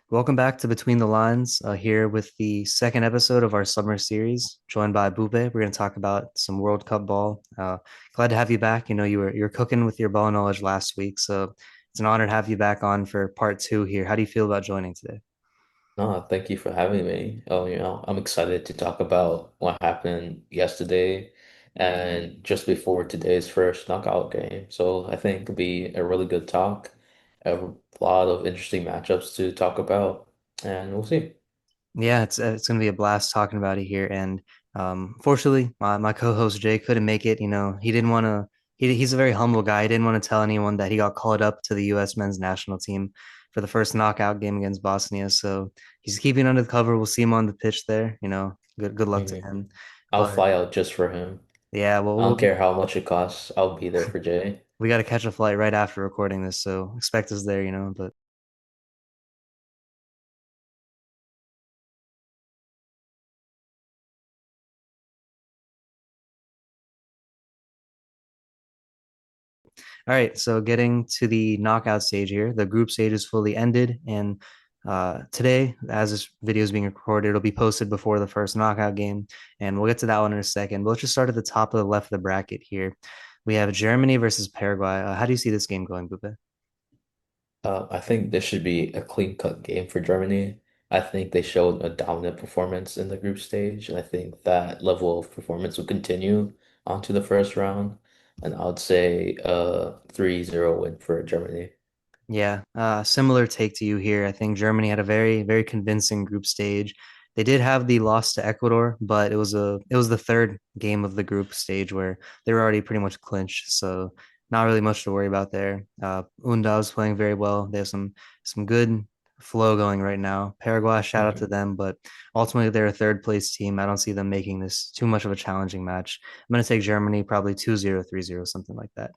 Welcome back to Between the Lines, here with the second episode of our summer series, joined by Bupe. We're going to talk about some World Cup ball. Glad to have you back. You were cooking with your ball knowledge last week, so it's an honor to have you back on for part two here. How do you feel about joining today? No, thank you for having me. I'm excited to talk about what happened yesterday and just before today's first knockout game. So I think it'll be a really good talk, a lot of interesting matchups to talk about, and we'll see. Yeah, it's going to be a blast talking about it here. And fortunately, my co-host Jay couldn't make it. He didn't want to. He's a very humble guy. He didn't want to tell anyone that he got called up to the U.S. men's national team for the first knockout game against Bosnia. So he's keeping under the cover. We'll see him on the pitch there. Good luck to Mhm. him. I'll But fly out just for him. yeah, I don't care how much it costs. I'll be there for Jay. we got to catch a flight right after recording this. So expect us there. But. All right, so getting to the knockout stage here, the group stage is fully ended, and today, as this video is being recorded, it'll be posted before the first knockout game, and we'll get to that one in a second. But let's just start at the top of the left of the bracket here. We have Germany versus Paraguay. How do you see this game going, Bupe? I think this should be a clean-cut game for Germany. I think they showed a dominant performance in the group stage, and I think that level of performance will continue onto the first round. And I would say 3-0 win for Germany. Yeah, similar take to you here. I think Germany had a very, very convincing group stage. They did have the loss to Ecuador, but it was the third game of the group stage where they were already pretty much clinched. So not really much to worry about there. Undav's playing very well. They have some good flow going right now. Paraguay, shout out to Mhm. them, but ultimately they're a third place team. I don't see them making this too much of a challenging match. I'm going to take Germany probably 2-0, 3-0, something like that.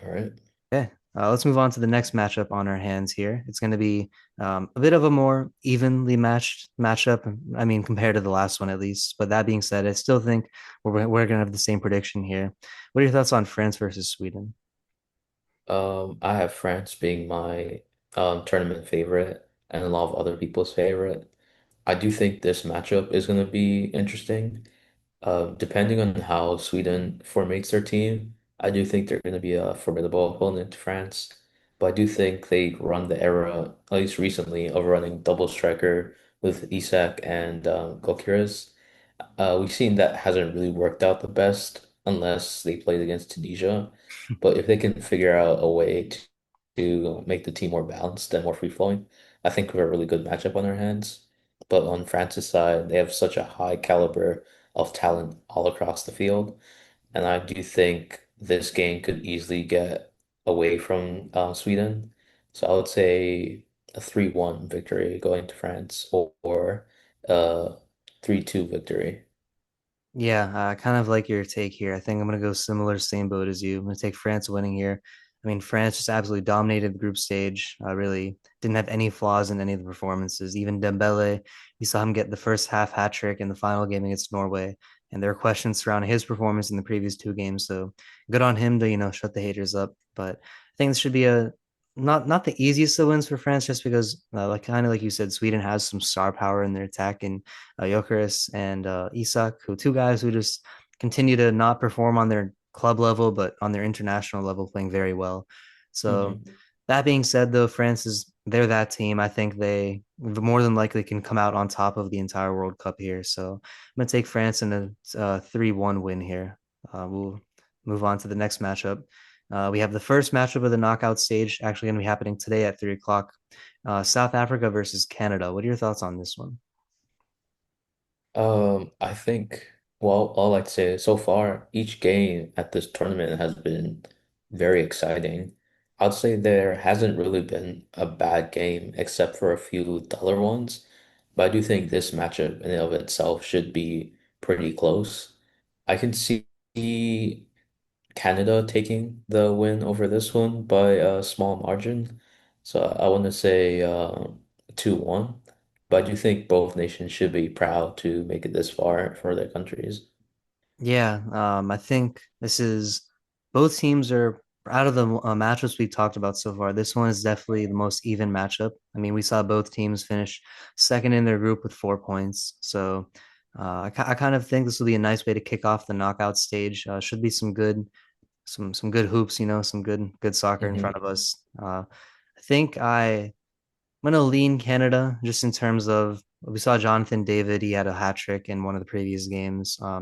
All right. Okay, let's move on to the next matchup on our hands here. It's going to be a bit of a more evenly matched matchup. I mean, compared to the last one at least. But that being said, I still think we're going to have the same prediction here. What are your thoughts on France versus Sweden? I have France being my tournament favorite and a lot of other people's favorite. I do think this matchup is going to be interesting. Depending on how Sweden formates their team, I do think they're going to be a formidable opponent to France. But I do think they run the era, at least recently, of running double striker with Isak and Gyökeres. We've seen that hasn't really worked out the best unless they played against Tunisia. But if they can figure out a way to make the team more balanced and more free-flowing, I think we have a really good matchup on our hands. But on France's side, they have such a high caliber of talent all across the field. And I do think this game could easily get away from Sweden. So I would say a 3-1 victory going to France or a 3-2 victory. Yeah, I kind of like your take here. I think I'm going to go similar, same boat as you. I'm going to take France winning here. I mean, France just absolutely dominated the group stage. Really didn't have any flaws in any of the performances. Even Dembele, we saw him get the first half hat trick in the final game against Norway, and there were questions surrounding his performance in the previous two games. So good on him to shut the haters up. But I think this should be a not the easiest of wins for France, just because like kind of like you said, Sweden has some star power in their attack, and Gyökeres and Isak, who two guys who just continue to not perform on their club level, but on their international level, playing very well. So Hmm. that being said, though, they're that team. I think they more than likely can come out on top of the entire World Cup here. So I'm gonna take France in a 3-1 win here. We'll move on to the next matchup. We have the first matchup of the knockout stage actually going to be happening today at 3 o'clock. South Africa versus Canada. What are your thoughts on this one? I think, well, all I'd say is so far, each game at this tournament has been very exciting. I'd say there hasn't really been a bad game except for a few duller ones, but I do think this matchup in and of itself should be pretty close. I can see Canada taking the win over this one by a small margin. So I want to say 2-1. But I do think both nations should be proud to make it this far for their countries. Yeah, I think both teams are. out of the matchups we talked about so far, this one is definitely the most even matchup. I mean, we saw both teams finish second in their group with 4 points. So I kind of think this will be a nice way to kick off the knockout stage. Should be some good hoops, some good soccer in front Hmm. of us. I think I'm gonna lean Canada just in terms of we saw Jonathan David. He had a hat trick in one of the previous games. I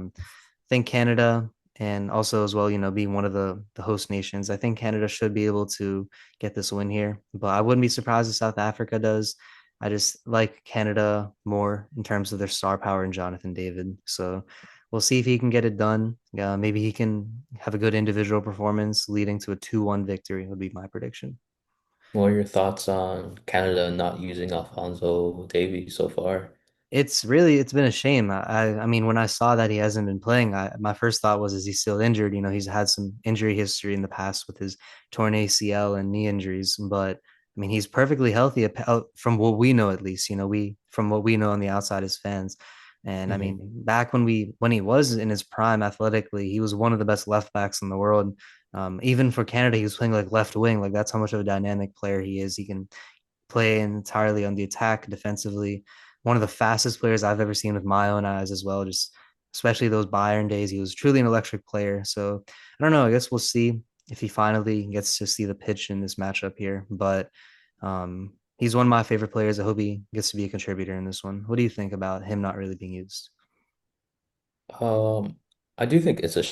think Canada and also as well, being one of the host nations, I think Canada should be able to get this win here. But I wouldn't be surprised if South Africa does. I just like Canada more in terms of their star power in Jonathan David. So we'll see if he can get it done. Maybe he can have a good individual performance leading to a 2-1 victory would be my prediction. What are your thoughts on Canada not using Alfonso Davies so far? It's been a shame. I mean, when I saw that he hasn't been playing, my first thought was, is he still injured? He's had some injury history in the past with his torn ACL and knee injuries, but I mean, he's perfectly healthy from what we know, at least. We from what we know on the outside as fans. And I mean, Hmm. back when he was in his prime athletically, he was one of the best left backs in the world. Even for Canada, he was playing like left wing. Like that's how much of a dynamic player he is. He can play entirely on the attack defensively. One of the fastest players I've ever seen with my own eyes as well. Just especially those Bayern days, he was truly an electric player. So I don't know. I guess we'll see if he finally gets to see the pitch in this matchup here. But he's one of my favorite players. I hope he gets to be a contributor in this one. What do you think about him not really being used? Um, I do think it's a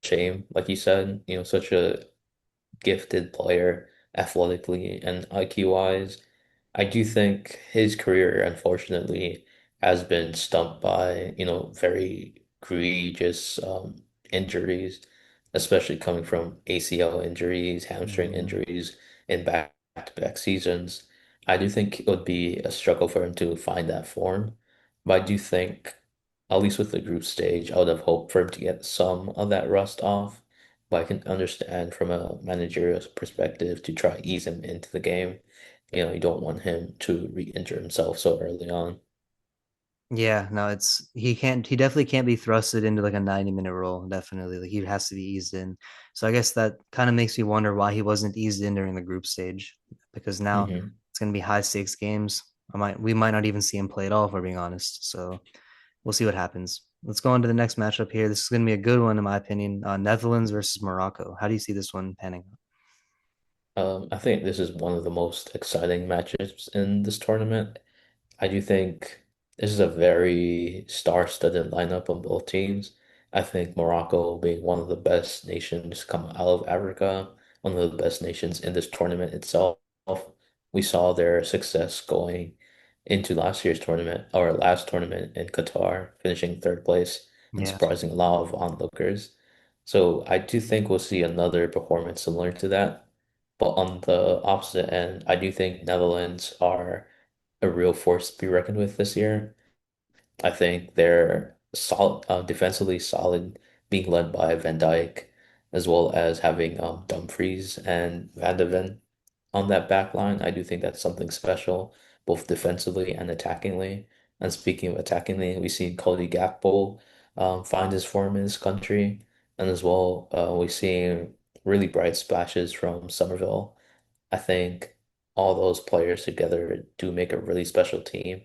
shame, like you said, such a gifted player athletically and IQ wise. I do think his career, unfortunately, has been stumped by, very egregious injuries, especially coming from ACL injuries, hamstring Mhm. injuries in back-to-back seasons. I do think it would be a struggle for him to find that form, but I do think, at least with the group stage, I would have hoped for him to get some of that rust off. But I can understand from a managerial perspective to try ease him into the game. You don't want him to re-injure himself so early on. Yeah, no, he definitely can't be thrusted into like a 90-minute role, definitely. Like he has to be eased in. So I guess that kind of makes me wonder why he wasn't eased in during the group stage, because now Hmm. it's gonna be high stakes games. We might not even see him play at all if we're being honest. So we'll see what happens. Let's go on to the next matchup here. This is gonna be a good one in my opinion. Netherlands versus Morocco. How do you see this one panning out? I think this is one of the most exciting matches in this tournament. I do think this is a very star-studded lineup on both teams. I think Morocco being one of the best nations come out of Africa, one of the best nations in this tournament itself. We saw their success going into last year's tournament, or last tournament in Qatar, finishing third place and Yeah. surprising a lot of onlookers. So I do think we'll see another performance similar to that. But on the opposite end, I do think Netherlands are a real force to be reckoned with this year. I think they're solid, defensively solid, being led by Van Dijk, as well as having Dumfries and Van de Ven on that back line. I do think that's something special, both defensively and attackingly. And speaking of attackingly, we've seen Cody Gakpo find his form in his country, and as well, we've seen really bright splashes from Somerville. I think all those players together do make a really special team.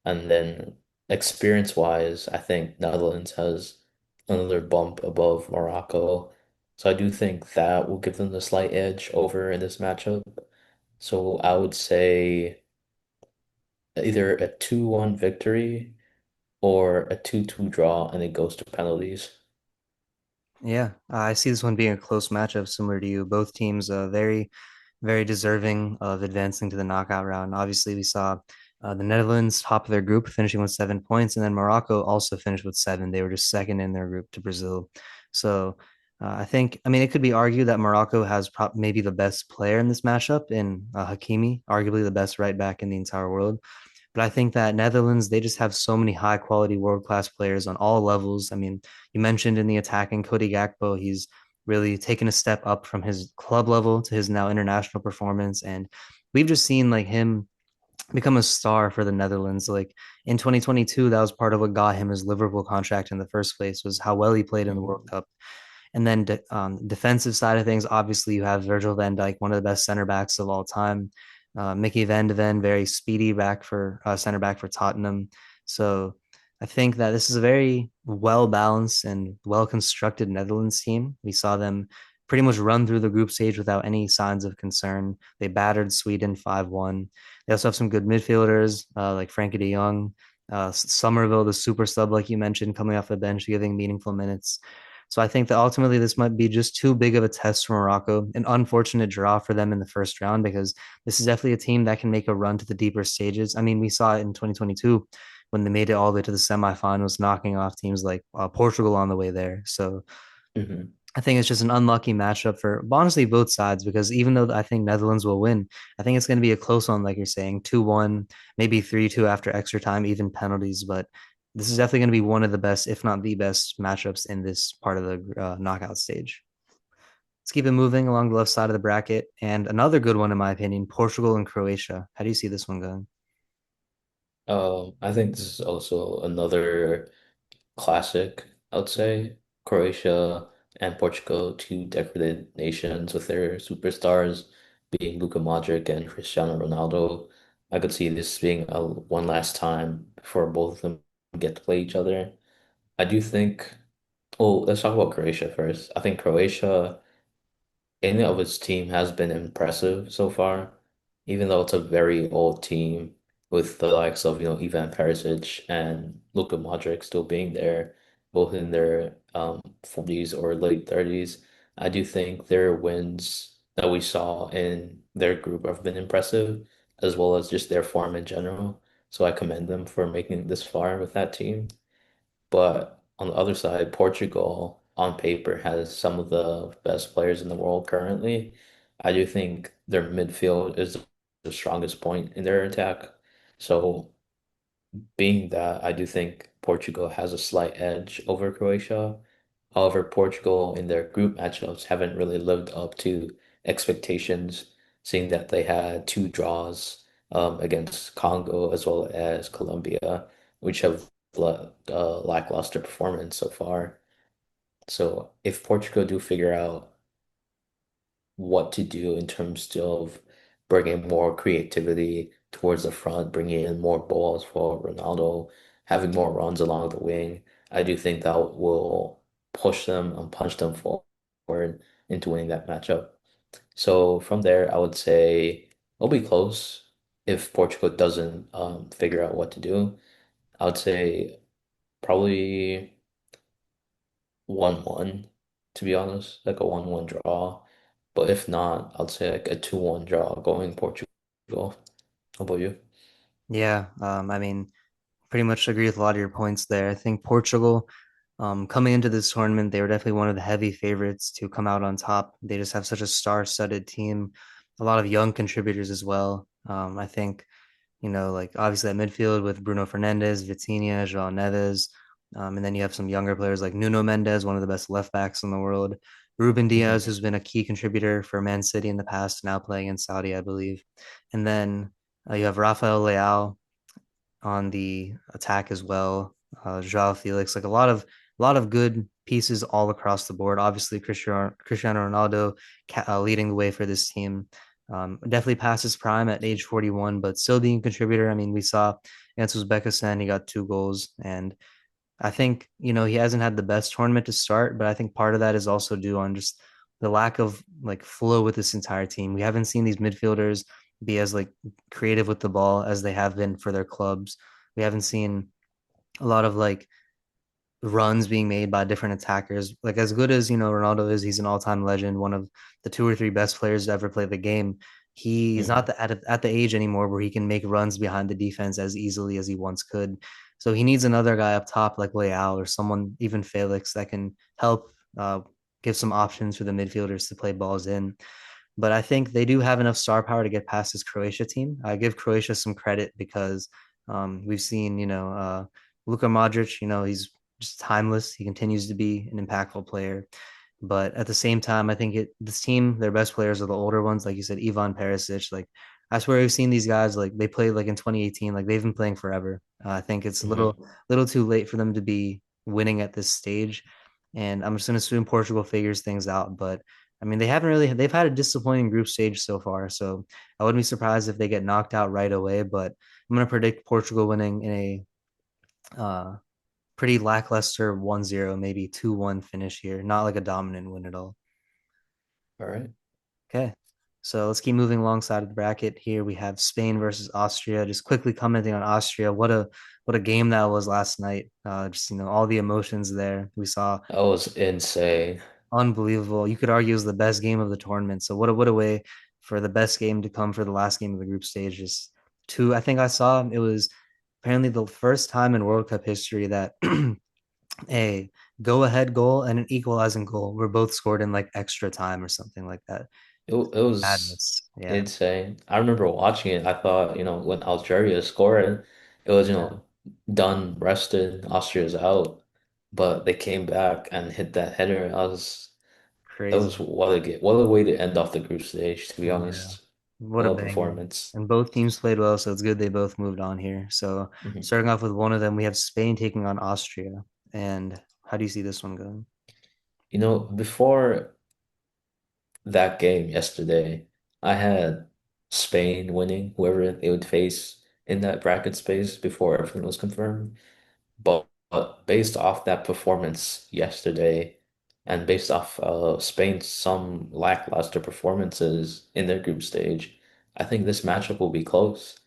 And then experience-wise, I think Netherlands has another bump above Morocco. So I do think that will give them the slight edge over in this matchup. So I would say either a 2-1 victory or a 2-2 draw, and it goes to penalties. Yeah, I see this one being a close matchup, similar to you. Both teams very deserving of advancing to the knockout round. Obviously, we saw the Netherlands top of their group, finishing with 7 points, and then Morocco also finished with seven. They were just second in their group to Brazil. So I mean, it could be argued that Morocco has maybe the best player in this matchup in Hakimi, arguably the best right back in the entire world. But I think that Netherlands, they just have so many high quality world class players on all levels. I mean, you mentioned in the attacking Cody Gakpo, he's really taken a step up from his club level to his now international performance. And we've just seen like him become a star for the Netherlands. Like in 2022, that was part of what got him his Liverpool contract in the first place, was how well he played in the World Mhm. Cup. And then defensive side of things, obviously you have Virgil van Dijk, one of the best center backs of all time. Mickey van de Ven, very speedy back for center back for Tottenham. So I think that this is a very well balanced and well constructed Netherlands team. We saw them pretty much run through the group stage without any signs of concern. They battered Sweden 5-1. They also have some good midfielders like Frankie de Jong, Somerville, the super sub, like you mentioned, coming off the bench, giving meaningful minutes. So I think that ultimately this might be just too big of a test for Morocco, an unfortunate draw for them in the first round because this is definitely a team that can make a run to the deeper stages. I mean, we saw it in 2022 when they made it all the way to the semifinals, knocking off teams like Portugal on the way there. So Hmm. I think it's just an unlucky matchup for honestly both sides because even though I think Netherlands will win, I think it's going to be a close one, like you're saying, 2-1, maybe 3-2 after extra time, even penalties. But this is definitely going to be one of the best, if not the best, matchups in this part of the knockout stage. Let's keep it moving along the left side of the bracket. And another good one, in my opinion, Portugal and Croatia. How do you see this one going? I think this is also another classic, I would say. Croatia and Portugal, two decorated nations with their superstars being Luka Modric and Cristiano Ronaldo. I could see this being a one last time before both of them get to play each other. I do think, well, let's talk about Croatia first. I think Croatia any of its team has been impressive so far, even though it's a very old team with the likes of, Ivan Perisic and Luka Modric still being there, both in their 40s or late 30s. I do think their wins that we saw in their group have been impressive, as well as just their form in general. So I commend them for making it this far with that team. But on the other side, Portugal on paper has some of the best players in the world currently. I do think their midfield is the strongest point in their attack. So being that, I do think Portugal has a slight edge over Croatia. However, Portugal in their group matchups haven't really lived up to expectations, seeing that they had two draws against Congo as well as Colombia, which have lackluster performance so far. So if Portugal do figure out what to do in terms of bringing more creativity towards the front, bringing in more balls for Ronaldo, having more runs along the wing. I do think that will push them and punch them forward into winning that matchup. So from there, I would say it'll be close if Portugal doesn't figure out what to do. I would say probably 1-1, to be honest, like a 1-1 draw. But if not, I'd say like a 2-1 draw going Portugal. How about you? Yeah, I mean, pretty much agree with a lot of your points there. I think Portugal, coming into this tournament, they were definitely one of the heavy favorites to come out on top. They just have such a star-studded team, a lot of young contributors as well. I think, like obviously that midfield with Bruno Fernandes, Vitinha, João Neves, and then you have some younger players like Nuno Mendes, one of the best left backs in the world. Ruben Diaz, Hmm. who's been a key contributor for Man City in the past, now playing in Saudi, I believe. And then you have Rafael Leao, on the attack as well. Joao Felix, like a lot of good pieces all across the board. Obviously, Cristiano Ronaldo leading the way for this team. Definitely past his prime at age 41, but still being a contributor. I mean, we saw against Uzbekistan, he got 2 goals, and I think, he hasn't had the best tournament to start, but I think part of that is also due on just the lack of like flow with this entire team. We haven't seen these midfielders be as like creative with the ball as they have been for their clubs. We haven't seen a lot of like runs being made by different attackers. Like as good as, Ronaldo is, he's an all-time legend, one of the two or three best players to ever play the game. He's not Hmm. at the age anymore where he can make runs behind the defense as easily as he once could. So he needs another guy up top like Leao or someone, even Felix, that can help give some options for the midfielders to play balls in. But I think they do have enough star power to get past this Croatia team. I give Croatia some credit because we've seen, Luka Modric, he's just timeless. He continues to be an impactful player. But at the same time, I think this team, their best players are the older ones, like you said, Ivan Perisic. Like I swear we've seen these guys like they played like in 2018, like they've been playing forever. I think it's a little Hmm. little too late for them to be winning at this stage. and I'm just going to assume Portugal figures things out. But I mean, they haven't really, they've had a disappointing group stage so far. So I wouldn't be surprised if they get knocked out right away. But I'm going to predict Portugal winning in a pretty lackluster 1-0, maybe 2-1 finish here. Not like a dominant win at all. All right. Okay. So let's keep moving alongside of the bracket. Here we have Spain versus Austria. Just quickly commenting on Austria. What a game that was last night. Just all the emotions there. We saw That was insane. unbelievable. You could argue it was the best game of the tournament. So what a way for the best game to come for the last game of the group stage. Just two, I think I saw it was apparently the first time in World Cup history that a go ahead goal and an equalizing goal were both scored in like extra time or something like that. It was Madness. Yeah. insane. I remember watching it. I thought, when Algeria scored, it was, Yeah. done, rested, Austria's out. But they came back and hit that header. It was Crazy. what a way to end off the group stage, to be Yeah. honest. What a What a banger. performance. And both teams played well, so it's good they both moved on here. So Mhm. starting off with one of them, we have Spain taking on Austria. And how do you see this one going? Before that game yesterday, I had Spain winning, whoever they would face in that bracket space before everything was confirmed. But based off that performance yesterday, and based off Spain's some lackluster performances in their group stage, I think this matchup will be close.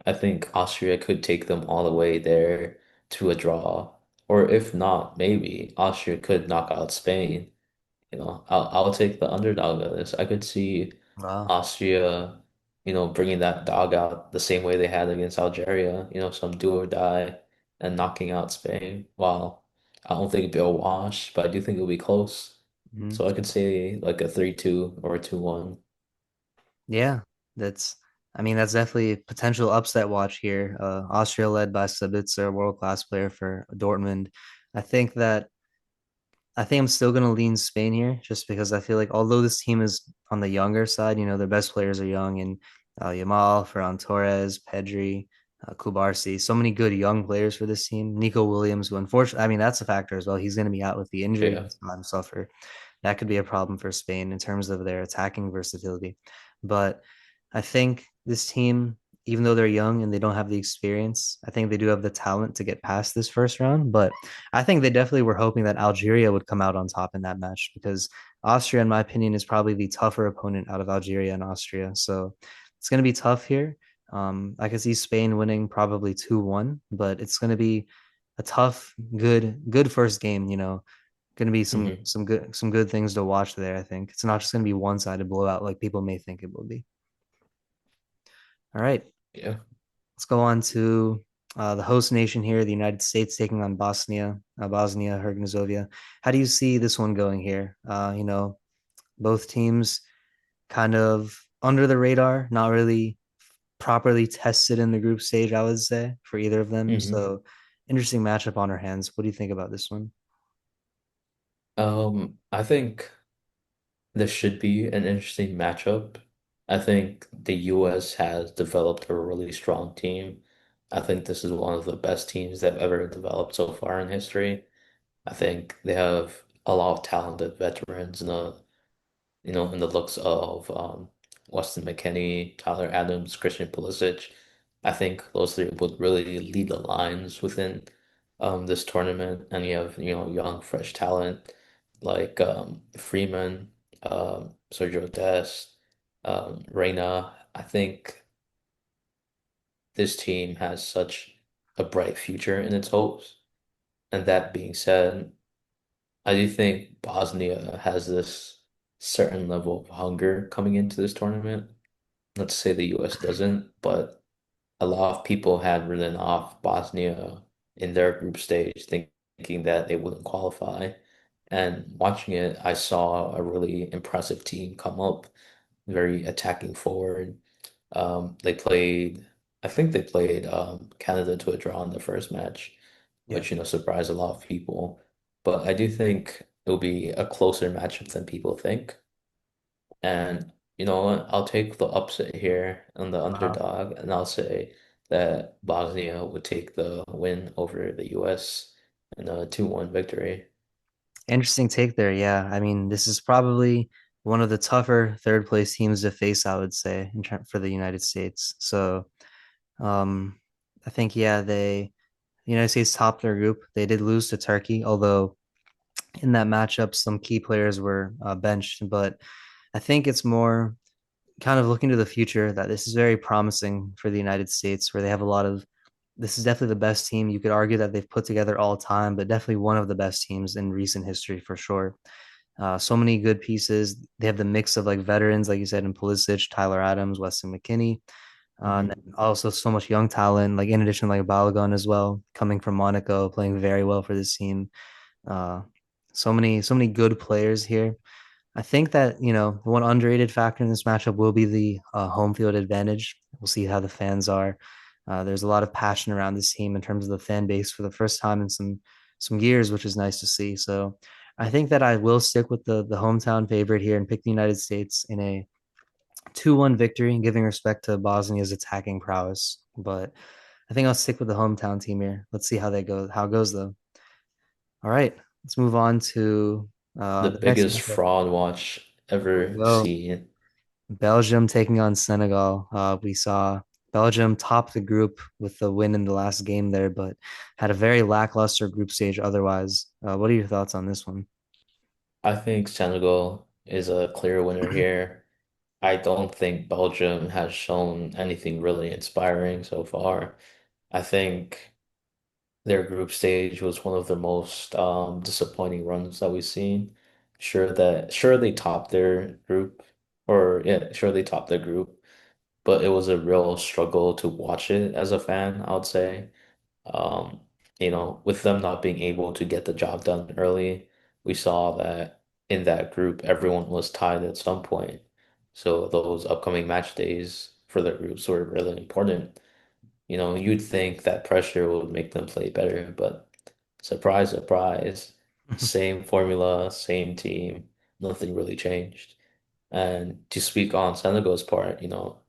I think Austria could take them all the way there to a draw, or if not, maybe Austria could knock out Spain. I'll take the underdog of this. I could see Wow. Austria, bringing that dog out the same way they had against Algeria, some do or die and knocking out Spain. While I don't think it'll be a wash, but I do think it'll be close. Mhm. So I could say like a 3-2 or a 2-1. Yeah, that's I mean that's definitely a potential upset watch here. Austria led by Sabitzer, a world-class player for Dortmund. I think that I think I'm still going to lean Spain here just because I feel like although this team is on the younger side, their best players are young and Yamal, Ferran Torres, Pedri, Kubarsi, so many good young players for this team. Nico Williams, who unfortunately, I mean, that's a factor as well. He's going to be out with the injury Yeah. he's going to suffer. That could be a problem for Spain in terms of their attacking versatility. But I think this team, even though they're young and they don't have the experience, I think they do have the talent to get past this first round. But I think they definitely were hoping that Algeria would come out on top in that match because Austria, in my opinion, is probably the tougher opponent out of Algeria and Austria. So it's going to be tough here. I could see Spain winning probably 2-1, but it's going to be a tough, good first game. Going to be some Hmm. some good things to watch there. I think it's not just going to be one-sided blowout like people may think it will be. All right, Yeah. let's go on to the host nation here, the United States taking on Bosnia Herzegovina. How do you see this one going here? Both teams kind of under the radar, not really properly tested in the group stage, I would say, for either of them. Hmm. So interesting matchup on our hands. What do you think about this one? I think this should be an interesting matchup. I think the US has developed a really strong team. I think this is one of the best teams they've ever developed so far in history. I think they have a lot of talented veterans in the looks of Weston McKennie, Tyler Adams, Christian Pulisic. I think those three would really lead the lines within this tournament. And you have, young, fresh talent like Freeman, Sergio Dest, Reyna. I think this team has such a bright future in its hopes. And that being said, I do think Bosnia has this certain level of hunger coming into this tournament. Not to say the US doesn't, but a lot of people had written off Bosnia in their group stage, thinking that they wouldn't qualify. And watching it, I saw a really impressive team come up, very attacking forward. They played, I think they played Canada to a draw in the first match, Yeah. which, surprised a lot of people. But I do think it'll be a closer matchup than people think. And you know what? I'll take the upset here on the Wow. underdog, and I'll say that Bosnia would take the win over the US in a 2-1 victory. Interesting take there. Yeah. I mean, this is probably one of the tougher third place teams to face, I would say, for the United States. So, um, I think, yeah, the United States topped their group. They did lose to Turkey, although in that matchup, some key players were benched. But I think it's more kind of looking to the future that this is very promising for the United States, where they have a lot of. This is definitely the best team. You could argue that they've put together all time, but definitely one of the best teams in recent history for sure. So many good pieces. They have the mix of like veterans, like you said, in Pulisic, Tyler Adams, Weston McKennie, and then Hmm. also so much young talent. Like in addition, like Balogun as well, coming from Monaco, playing very well for this team. Uh, so many good players here. I think that, the one underrated factor in this matchup will be the home field advantage. We'll see how the fans are. There's a lot of passion around this team in terms of the fan base for the first time in some years, which is nice to see. So I think that I will stick with the hometown favorite here and pick the United States in a 2-1 victory, giving respect to Bosnia's attacking prowess. But I think I'll stick with the hometown team here. Let's see how it goes though. All right, let's move on to The the next biggest matchup. fraud watch Here we ever go. seen. Belgium taking on Senegal. We saw Belgium top the group with the win in the last game there, but had a very lackluster group stage otherwise. What are your thoughts on this one? I think Senegal is a clear winner here. I don't think Belgium has shown anything really inspiring so far. I think their group stage was one of the most disappointing runs that we've seen. Sure they topped their group, or yeah, sure they topped their group, but it was a real struggle to watch it as a fan, I would say. Um, with them not being able to get the job done early, we saw that in that group, everyone was tied at some point. So those upcoming match days for the groups were really important. You'd think that pressure would make them play better, but surprise, surprise, same formula, same team, nothing really changed. And to speak on Senegal's part,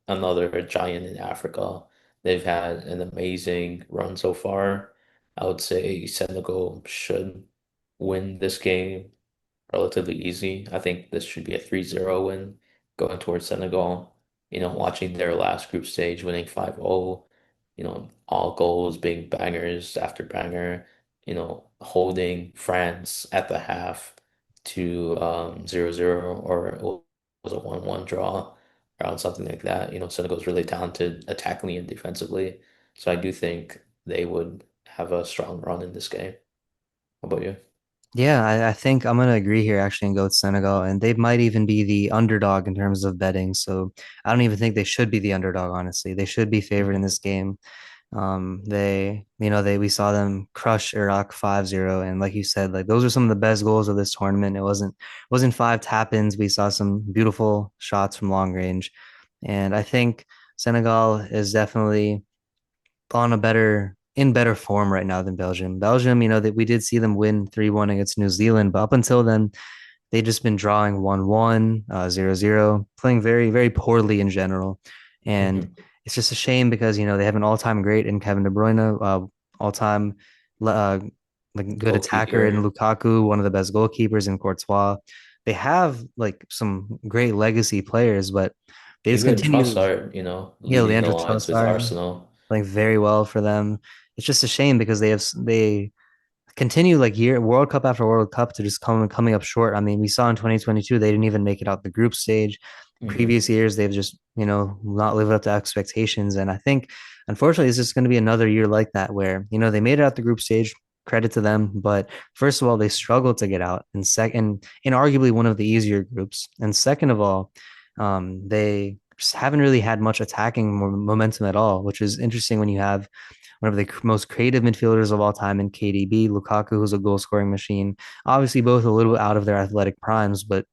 another giant in Africa, they've had an amazing run so far. I would say Senegal should win this game relatively easy. I think this should be a 3-0 win going towards Senegal. Watching their last group stage, winning 5-0, all goals being bangers after banger, holding France at the half to 0-0, or it was a 1-1 draw around something like that. Senegal's really talented attackingly and defensively. So I do think they would have a strong run in this game. How about you? Yeah, I think I'm gonna agree here actually and go with Senegal, and they might even be the underdog in terms of betting. So I don't even think they should be the underdog, honestly. They should be favored in this game. We saw them crush Iraq 5-0, and like you said, like those are some of the best goals of this tournament. It wasn't five tap-ins. We saw some beautiful shots from long range, and I think Senegal is definitely on a better form right now than Belgium. Belgium, that we did see them win 3-1 against New Zealand, but up until then, they just been drawing 1-1, 0-0, playing very, very poorly in general. And Mhm. it's just a shame because, they have an all-time great in Kevin De Bruyne, all-time uh, like good attacker in Goalkeeper. Lukaku, one of the best goalkeepers in Courtois. They have like some great legacy players, but they just Even continue. Trossard, Yeah, leading the Leandro lines with Trossard Arsenal. playing very well for them. It's just a shame because they continue like year World Cup after World Cup to just coming up short. I mean, we saw in 2022 they didn't even make it out the group stage. Hmm. Previous years they've just not lived up to expectations, and I think unfortunately it's just going to be another year like that where they made it out the group stage. Credit to them, but first of all, they struggled to get out, and second, in arguably one of the easier groups, and second of all, they just haven't really had much attacking momentum at all, which is interesting when you have one of the most creative midfielders of all time in KDB, Lukaku, who's a goal scoring machine. Obviously, both a little out of their athletic primes, but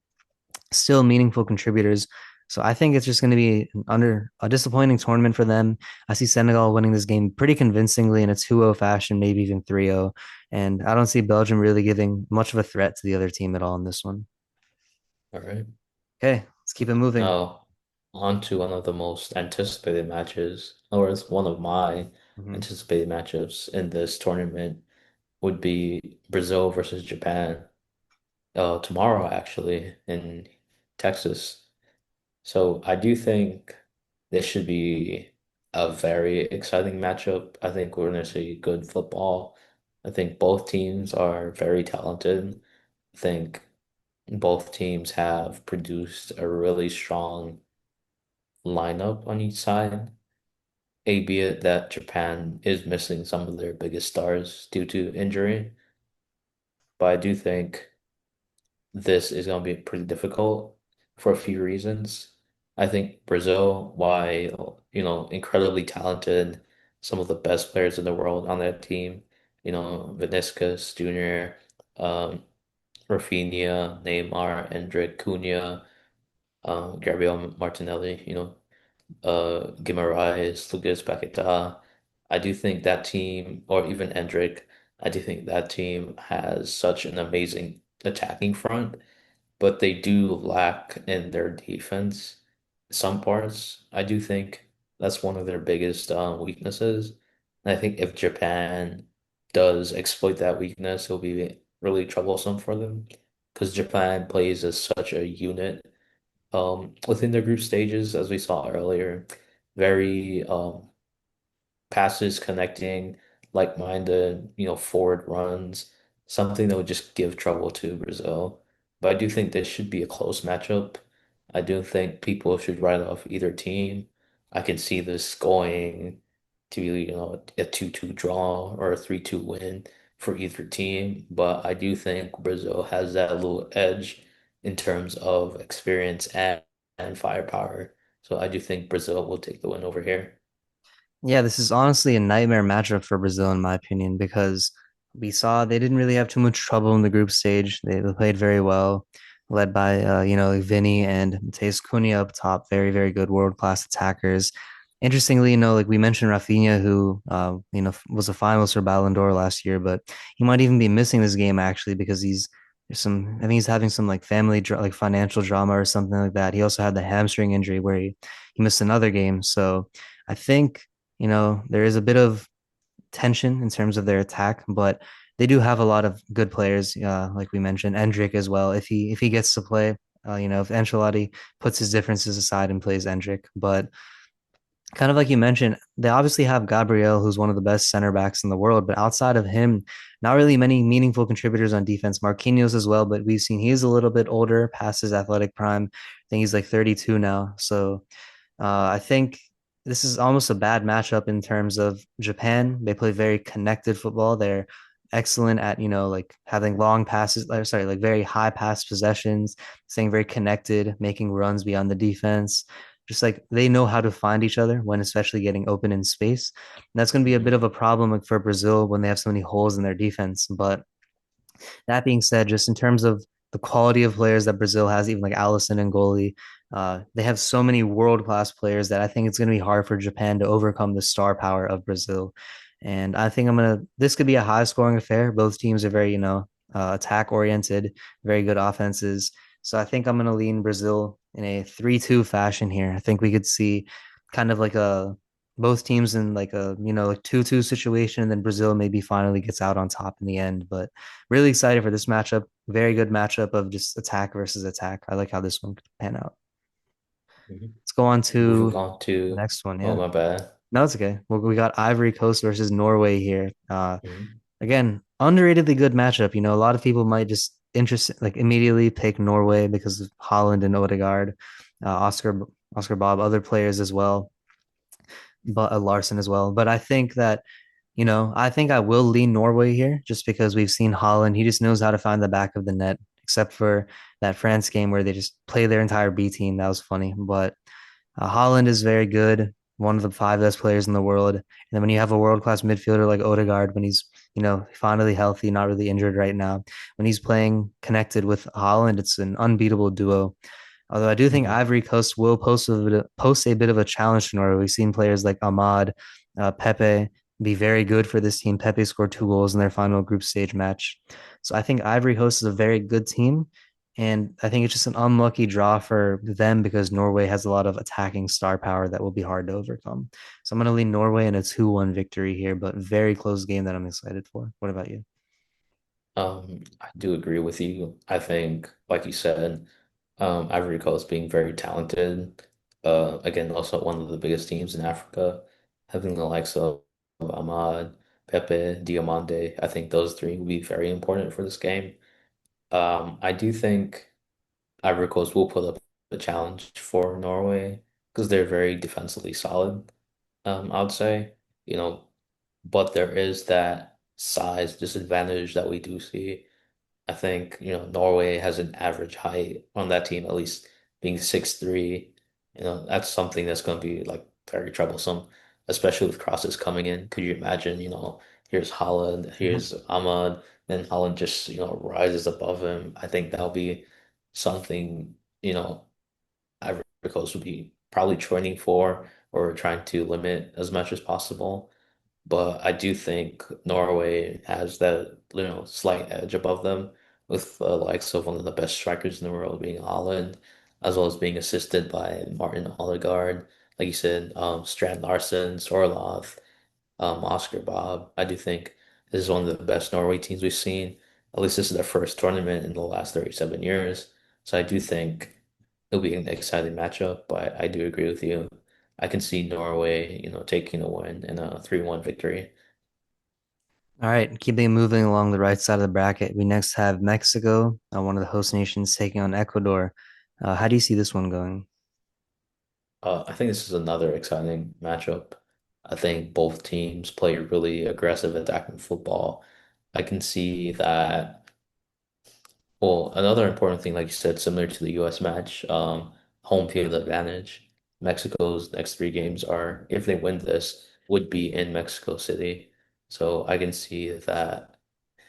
still meaningful contributors. So I think it's just going to be under a disappointing tournament for them. I see Senegal winning this game pretty convincingly in a 2-0 fashion, maybe even 3-0. And I don't see Belgium really giving much of a threat to the other team at all in this one. All right. Okay, let's keep it moving. Now, on to one of the most anticipated matches, or it's one of my Mhm. anticipated matchups in this tournament would be Brazil versus Japan. tomorrow actually in Texas. So I do think this should be a very exciting matchup. I think we're going to see good football. I think both teams are very talented. I think both teams have produced a really strong lineup on each side, albeit that Japan is missing some of their biggest stars due to injury. But I do think this is going to be pretty difficult for a few reasons. I think Brazil, while, incredibly talented, some of the best players in the world on that team, Vinicius Jr., um, Rafinha, Neymar, Endrick, Cunha, Gabriel Martinelli, Guimaraes, Lucas Paquetá. I do think that team, or even Endrick, I do think that team has such an amazing attacking front, but they do lack in their defense some parts. I do think that's one of their biggest weaknesses. And I think if Japan does exploit that weakness, it'll be really troublesome for them because Japan plays as such a unit within the group stages, as we saw earlier. Very passes connecting, like-minded, forward runs, something that would just give trouble to Brazil. But I do think this should be a close matchup. I do think people should write off either team. I can see this going to, a 2-2 draw or a 3-2 win for either team. But I do think Brazil has that little edge in terms of experience and firepower. So I do think Brazil will take the win over here. Yeah, this is honestly a nightmare matchup for Brazil, in my opinion, because we saw they didn't really have too much trouble in the group stage. They played very well, led by like Vini and Mateus Cunha up top. Very, very good world-class attackers. Interestingly, like we mentioned Rafinha, who was a finalist for Ballon d'Or last year, but he might even be missing this game actually because I think he's having some like like financial drama or something like that. He also had the hamstring injury where he missed another game. So I think there is a bit of tension in terms of their attack, but they do have a lot of good players, like we mentioned, Endrick as well. If he gets to play, if Ancelotti puts his differences aside and plays Endrick, but kind of like you mentioned, they obviously have Gabriel, who's one of the best center backs in the world, but outside of him, not really many meaningful contributors on defense. Marquinhos as well, but we've seen he's a little bit older, past his athletic prime. I think he's like 32 now, so I think this is almost a bad matchup in terms of Japan. They play very connected football. They're excellent at, like having long passes, or sorry, like very high pass possessions, staying very connected, making runs beyond the defense. Just like they know how to find each other when especially getting open in space. And that's going to be a bit Mhm. of a problem like for Brazil when they have so many holes in their defense. But that being said, just in terms of the quality of players that Brazil has, even like Allison and goalie, they have so many world class players that I think it's going to be hard for Japan to overcome the star power of Brazil. And I think this could be a high scoring affair. Both teams are very, attack oriented, very good offenses. So I think I'm going to lean Brazil in a 3-2 fashion here. I think we could see kind of like both teams in like a, like 2-2 situation, and then Brazil maybe finally gets out on top in the end. But really excited for this matchup. Very good matchup of just attack versus attack. I like how this one could pan out. Mhm. Let's go on Moving to on the to, next one. oh, Yeah. my bad. No, it's okay. Well, we got Ivory Coast versus Norway here. Mhm. Again, underratedly good matchup. A lot of people might just like immediately pick Norway because of Holland and Odegaard, Oscar Bob, other players as well, but Larson as well. But I think that I think I will lean Norway here just because we've seen Holland. He just knows how to find the back of the net, except for that France game where they just play their entire B team. That was funny. But Holland is very good, one of the five best players in the world. And then when you have a world class midfielder like Odegaard, when he's, finally healthy, not really injured right now, when he's playing connected with Holland, it's an unbeatable duo. Although I do think Mhm. Ivory Coast will pose a bit of a challenge to Norway. We've seen players like Ahmad, Pepe be very good for this team. Pepe scored 2 goals in their final group stage match. So I think Ivory Coast is a very good team. And I think it's just an unlucky draw for them because Norway has a lot of attacking star power that will be hard to overcome. So I'm going to lean Norway in a 2-1 victory here, but very close game that I'm excited for. What about you? I do agree with you. I think, like you said, Ivory Coast being very talented. Again, also one of the biggest teams in Africa, having the likes of Ahmad, Pepe, Diomande. I think those three will be very important for this game. I do think Ivory Coast will put up a challenge for Norway because they're very defensively solid. I would say, you know, but there is that size disadvantage that we do see. I think, Norway has an average height on that team, at least being 6'3". That's something that's going to be like very troublesome, especially with crosses coming in. Could you imagine, here's Holland, Mhm. here's Ahmad, then Holland just, rises above him. I think that'll be something, Ivory Coast would be probably training for or trying to limit as much as possible. But I do think Norway has that, slight edge above them with the likes of one of the best strikers in the world being Haaland, as well as being assisted by Martin Odegaard, like you said, Strand Larsen, Sorloth, Oscar Bob. I do think this is one of the best Norway teams we've seen. At least this is their first tournament in the last 37 years. So I do think it'll be an exciting matchup, but I do agree with you. I can see Norway, taking a win and a 3-1 victory. All right, keeping moving along the right side of the bracket, we next have Mexico, one of the host nations, taking on Ecuador. How do you see this one going? I think this is another exciting matchup. I think both teams play really aggressive attacking football. I can see that. Well, another important thing, like you said, similar to the US match, home field advantage. Mexico's next three games are, if they win this, would be in Mexico City. So I can see that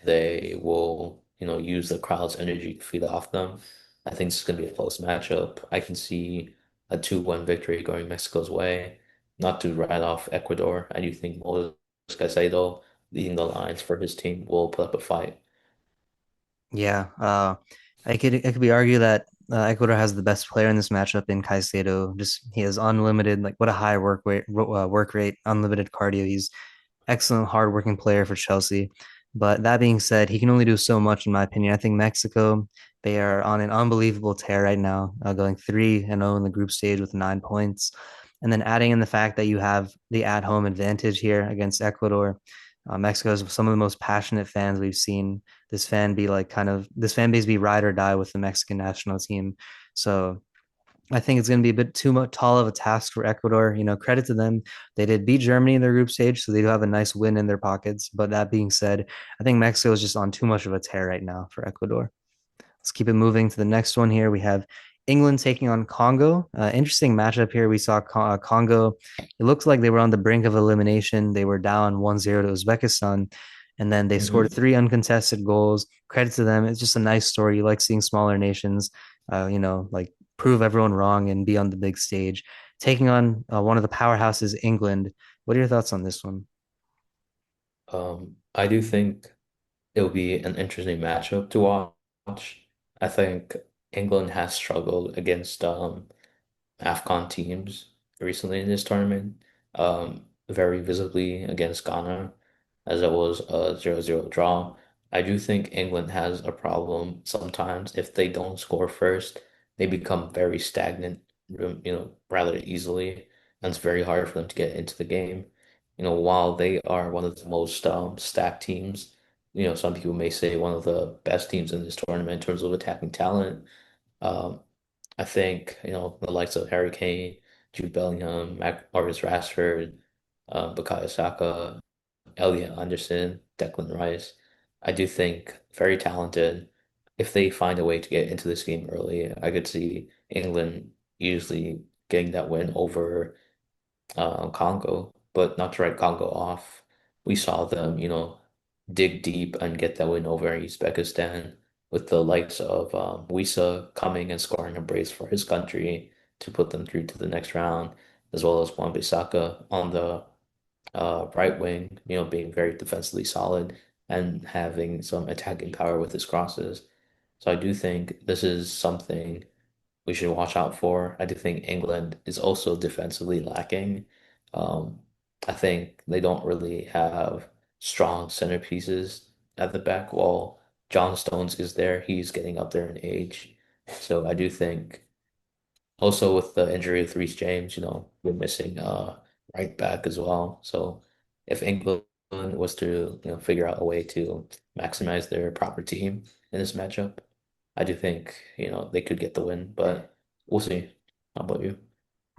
they will, use the crowd's energy to feed off them. I think it's going to be a close matchup. I can see a 2-1 victory going Mexico's way. Not to write off Ecuador. I do think Moises Caicedo, leading the lines for his team, will put up a fight. Yeah, it could be argued that Ecuador has the best player in this matchup in Caicedo. Just he has unlimited, like what a high work rate, unlimited cardio. He's excellent, hardworking player for Chelsea. But that being said, he can only do so much, in my opinion. I think Mexico, they are on an unbelievable tear right now, going 3-0 in the group stage with 9 points. And then adding in the fact that you have the at-home advantage here against Ecuador. Mexico is some of the most passionate fans we've seen. This fan base be ride or die with the Mexican national team. So I think it's going to be a bit too much tall of a task for Ecuador. Credit to them. They did beat Germany in their group stage, so they do have a nice win in their pockets. But that being said, I think Mexico is just on too much of a tear right now for Ecuador. Let's keep it moving to the next one here. We have England taking on Congo. Interesting matchup here. We saw Congo. It looks like they were on the brink of elimination. They were down 1-0 to Uzbekistan, and then they scored Hmm. three uncontested goals. Credit to them. It's just a nice story. You like seeing smaller nations, like prove everyone wrong and be on the big stage. Taking on one of the powerhouses, England. What are your thoughts on this one? I do think it'll be an interesting matchup to watch. I think England has struggled against AFCON teams recently in this tournament, very visibly against Ghana, as it was a 0-0 draw. I do think England has a problem sometimes. If they don't score first, they become very stagnant, rather easily, and it's very hard for them to get into the game. While they are one of the most stacked teams, some people may say one of the best teams in this tournament in terms of attacking talent. Um, I think, the likes of Harry Kane, Jude Bellingham, Marcus Rashford, Bukayo Saka, Elliot Anderson, Declan Rice, I do think very talented. If they find a way to get into this game early, I could see England usually getting that win over Congo, but not to write Congo off. We saw them, dig deep and get that win over Uzbekistan with the likes of Wissa coming and scoring a brace for his country to put them through to the next round, as well as Wan-Bissaka on the right wing, being very defensively solid and having some attacking power with his crosses. So I do think this is something we should watch out for. I do think England is also defensively lacking. Um, I think they don't really have strong centerpieces at the back wall. John Stones is there. He's getting up there in age. So I do think also with the injury of Reece James, we're missing right back as well. So if England was to, figure out a way to maximize their proper team in this matchup, I do think, they could get the win, but we'll see. How about you?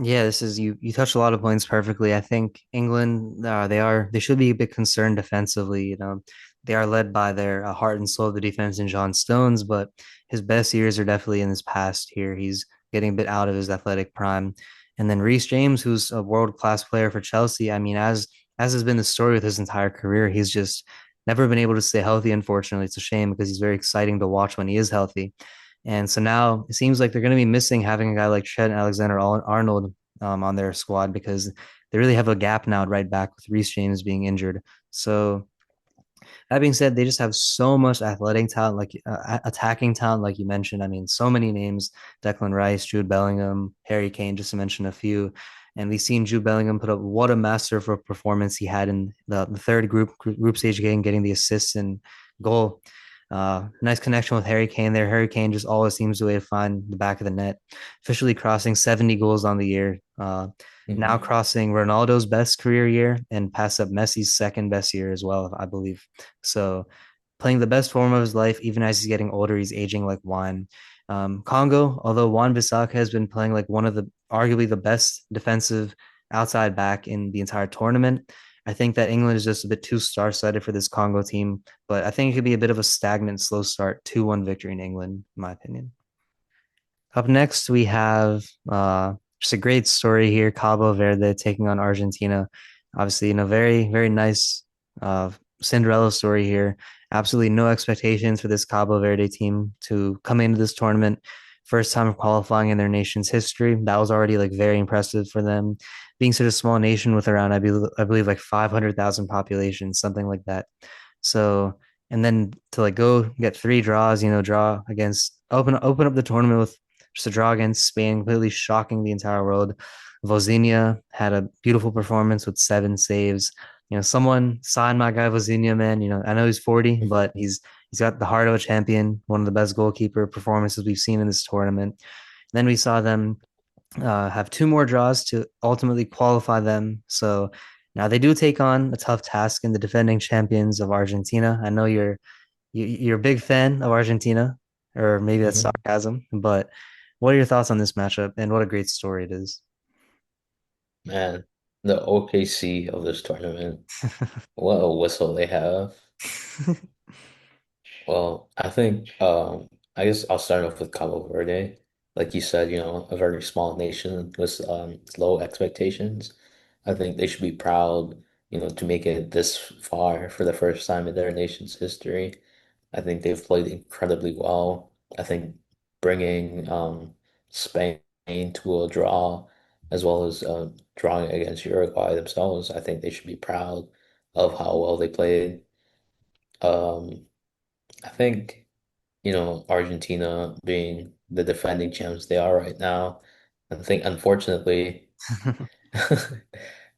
Yeah, this is you touched a lot of points perfectly. I think England they should be a bit concerned defensively. They are led by their heart and soul of the defense in John Stones, but his best years are definitely in his past here. He's getting a bit out of his athletic prime. And then Reece James, who's a world-class player for Chelsea. I mean, as has been the story with his entire career, he's just never been able to stay healthy, unfortunately. It's a shame because he's very exciting to watch when he is healthy. And so now it seems like they're going to be missing having a guy like Trent Alexander-Arnold on their squad because they really have a gap now at right back with Reece James being injured. So that being said, they just have so much athletic talent, like attacking talent, like you mentioned. I mean, so many names: Declan Rice, Jude Bellingham, Harry Kane, just to mention a few. And we've seen Jude Bellingham put up what a master of a performance he had in the third group stage game, getting the assists and goal. Nice connection with Harry Kane there. Harry Kane just always seems the way to find the back of the net, officially crossing 70 goals on the year. Now Hmm. crossing Ronaldo's best career year and pass up Messi's second best year as well, I believe. So playing the best form of his life, even as he's getting older, he's aging like wine. Congo, although Wan-Bissaka has been playing like one of the arguably the best defensive outside back in the entire tournament. I think that England is just a bit too star-studded for this Congo team, but I think it could be a bit of a stagnant, slow start, 2-1 victory in England, in my opinion. Up next, we have just a great story here. Cabo Verde taking on Argentina. Obviously, very, very nice uh, Cinderella story here. Absolutely no expectations for this Cabo Verde team to come into this tournament. First time of qualifying in their nation's history. That was already like very impressive for them. Being such a small nation with around, I believe like 500,000 population, something like that. So, and then to like go get three draws, draw against open up the tournament with just a draw against Spain, completely shocking the entire world. Vozinha had a beautiful performance with 7 saves. Someone signed my guy Vozinha, man. I know he's 40, but he's got the heart of a champion, one of the best goalkeeper performances we've seen in this tournament. Then we saw them have two more draws to ultimately qualify them. So now they do take on a tough task in the defending champions of Argentina. I know you're a big fan of Argentina, or maybe that's Hmm. sarcasm, but what are your thoughts on this matchup and what a great story it is? Man, the OKC of this tournament, what a whistle they have. Well, I guess I'll start off with Cabo Verde. Like you said, a very small nation with low expectations. I think they should be proud, to make it this far for the first time in their nation's history. I think they've played incredibly well. I think bringing Spain to a draw, as well as drawing against Uruguay themselves, I think they should be proud of how well they played. Um, I think, Argentina being the defending champs they are right now, I think unfortunately,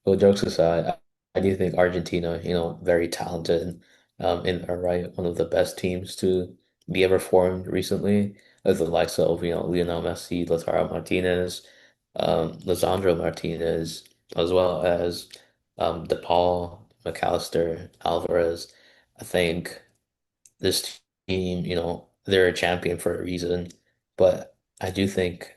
well, jokes aside, I do think Argentina, very talented, in their right, one of the best teams to be ever formed recently, with the likes of, Lionel Messi, Lautaro Martinez, Lisandro Martinez, as well as DePaul, McAllister, Alvarez. I think this team, they're a champion for a reason, but I do think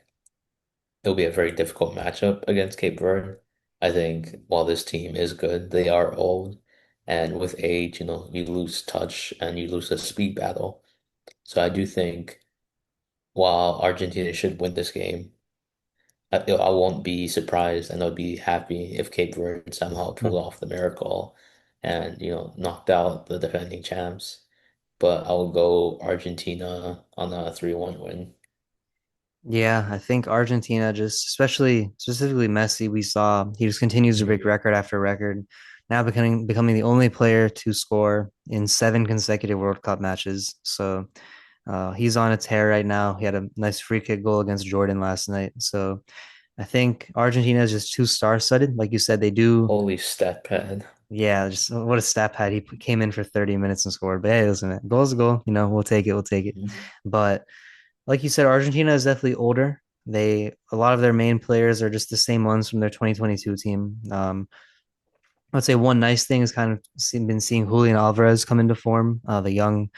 it'll be a very difficult matchup against Cape Verde. I think while this team is good, they are old, and with age, you lose touch and you lose a speed battle. So I do think while Argentina should win this game, I won't be surprised and I'll be happy if Cape Verde somehow pulled off the miracle and, knocked out the defending champs. But I will go Argentina on a 3-1 win. Yeah, I think Argentina just especially specifically Messi, we saw he just continues to break Mhm. record after record, now becoming the only player to score in 7 consecutive World Cup matches. So he's on a tear right now. He had a nice free kick goal against Jordan last night. So I think Argentina is just too star-studded. Like you said, they do. Holy stat pad. Yeah, just what a stat pad. Came in for 30 minutes and scored. But hey, listen, man, goal's a goal. We'll take it. We'll take it. Mhm. But like you said, Argentina is definitely older. A lot of their main players are just the same ones from their 2022 team. I'd say one nice thing is kind of been seeing Julian Alvarez come into form. The young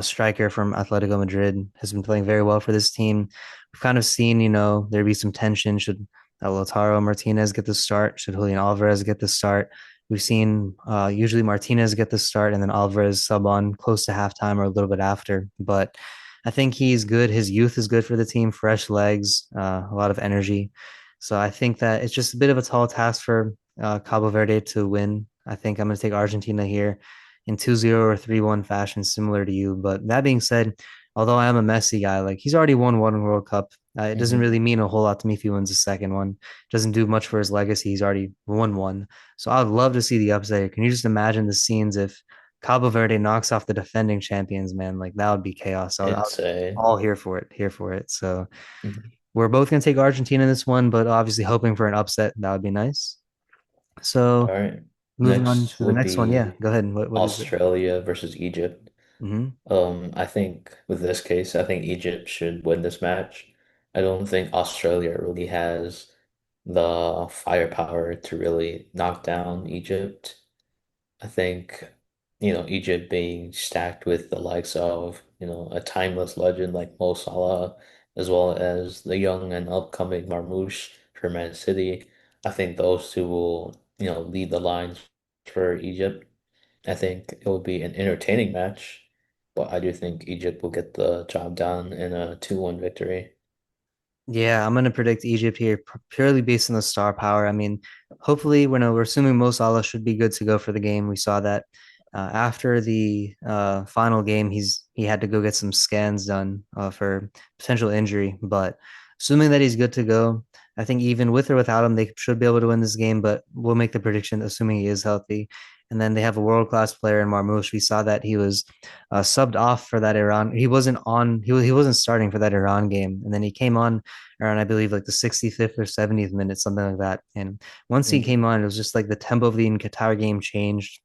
striker from Atletico Madrid has been playing very well for this team. We've kind of seen, there be some tension. Should Lautaro Martinez get the start? Should Julian Alvarez get the start? We've seen usually Martinez get the start and then Alvarez sub on close to halftime or a little bit after. But I think he's good. His youth is good for the team, fresh legs, a lot of energy. So I think that it's just a bit of a tall task for Cabo Verde to win. I think I'm going to take Argentina here in 2-0 or 3-1 fashion, similar to you. But that being said, although I am a Messi guy, like he's already won one World Cup. It doesn't Mhm. really mean a whole lot to me if he wins a second one. Doesn't do much for his legacy. He's already won one. So I'd love to see the upset. Can you just imagine the scenes if Cabo Verde knocks off the defending champions, man? Like that would be chaos. I was Insane. all here for it. Here for it. So Mhm. we're both going to take Argentina in this one, but obviously hoping for an upset. That would be nice. So All right. moving on Next to the would next one. Yeah, be go ahead. What is it? Australia versus Egypt. Hmm. I think with this case, I think Egypt should win this match. I don't think Australia really has the firepower to really knock down Egypt. I think, Egypt being stacked with the likes of, a timeless legend like Mo Salah, as well as the young and upcoming Marmoush for Man City. I think those two will, lead the lines for Egypt. I think it will be an entertaining match, but I do think Egypt will get the job done in a 2-1 victory. Yeah, I'm gonna predict Egypt here purely based on the star power. I mean, hopefully, we're assuming Mo Salah should be good to go for the game. We saw that after the final game, he had to go get some scans done for potential injury. But assuming that he's good to go, I think even with or without him, they should be able to win this game. But we'll make the prediction assuming he is healthy. And then they have a world-class player in Marmoush. We saw that he was subbed off for that Iran. He wasn't on. He wasn't starting for that Iran game, and then he came on around I believe like the 65th or 70th minute, something like that. And once he Mhm. came on, it was just like the tempo of the Qatar game changed.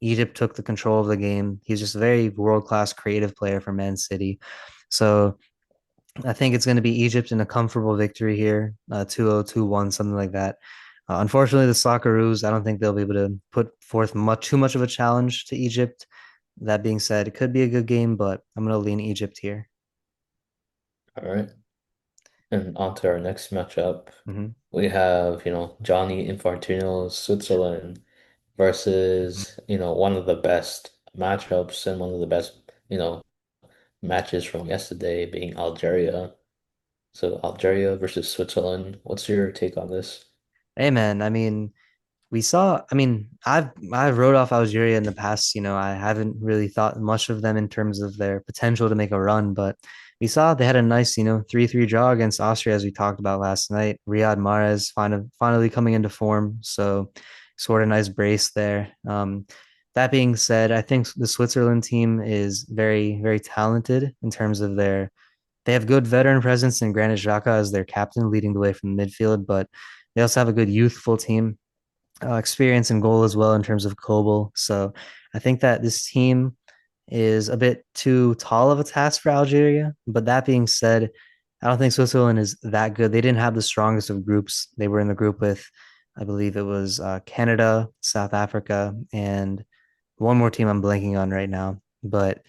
Egypt took the control of the game. He's just a very world class creative player for Man City. So I think it's going to be Egypt in a comfortable victory here, 2-0, 2-1, something like that. Unfortunately, the Socceroos, I don't think they'll be able to put forth too much of a challenge to Egypt. That being said, it could be a good game, but I'm going to lean Egypt here. All right. And on to our next matchup. Mm-hmm. We have, Johnny Infantino's Switzerland versus, one of the best matchups and one of the best, matches from yesterday being Algeria. So Algeria versus Switzerland. What's your take on this? Hey man, I mean, I wrote off Algeria in the past. I haven't really thought much of them in terms of their potential to make a run, but we saw they had a nice, 3-3 draw against Austria as we talked about last night. Riyad Mahrez finally coming into form, so scored a nice brace there. That being said, I think the Switzerland team is very, very talented in terms of they have good veteran presence in Granit Xhaka as their captain leading the way from the midfield, but they also have a good youthful team experience and goal as well in terms of Kobel. So I think that this team is a bit too tall of a task for Algeria. But that being said, I don't think Switzerland is that good. They didn't have the strongest of groups. They were in the group with, I believe it was Canada, South Africa, and one more team I'm blanking on right now. But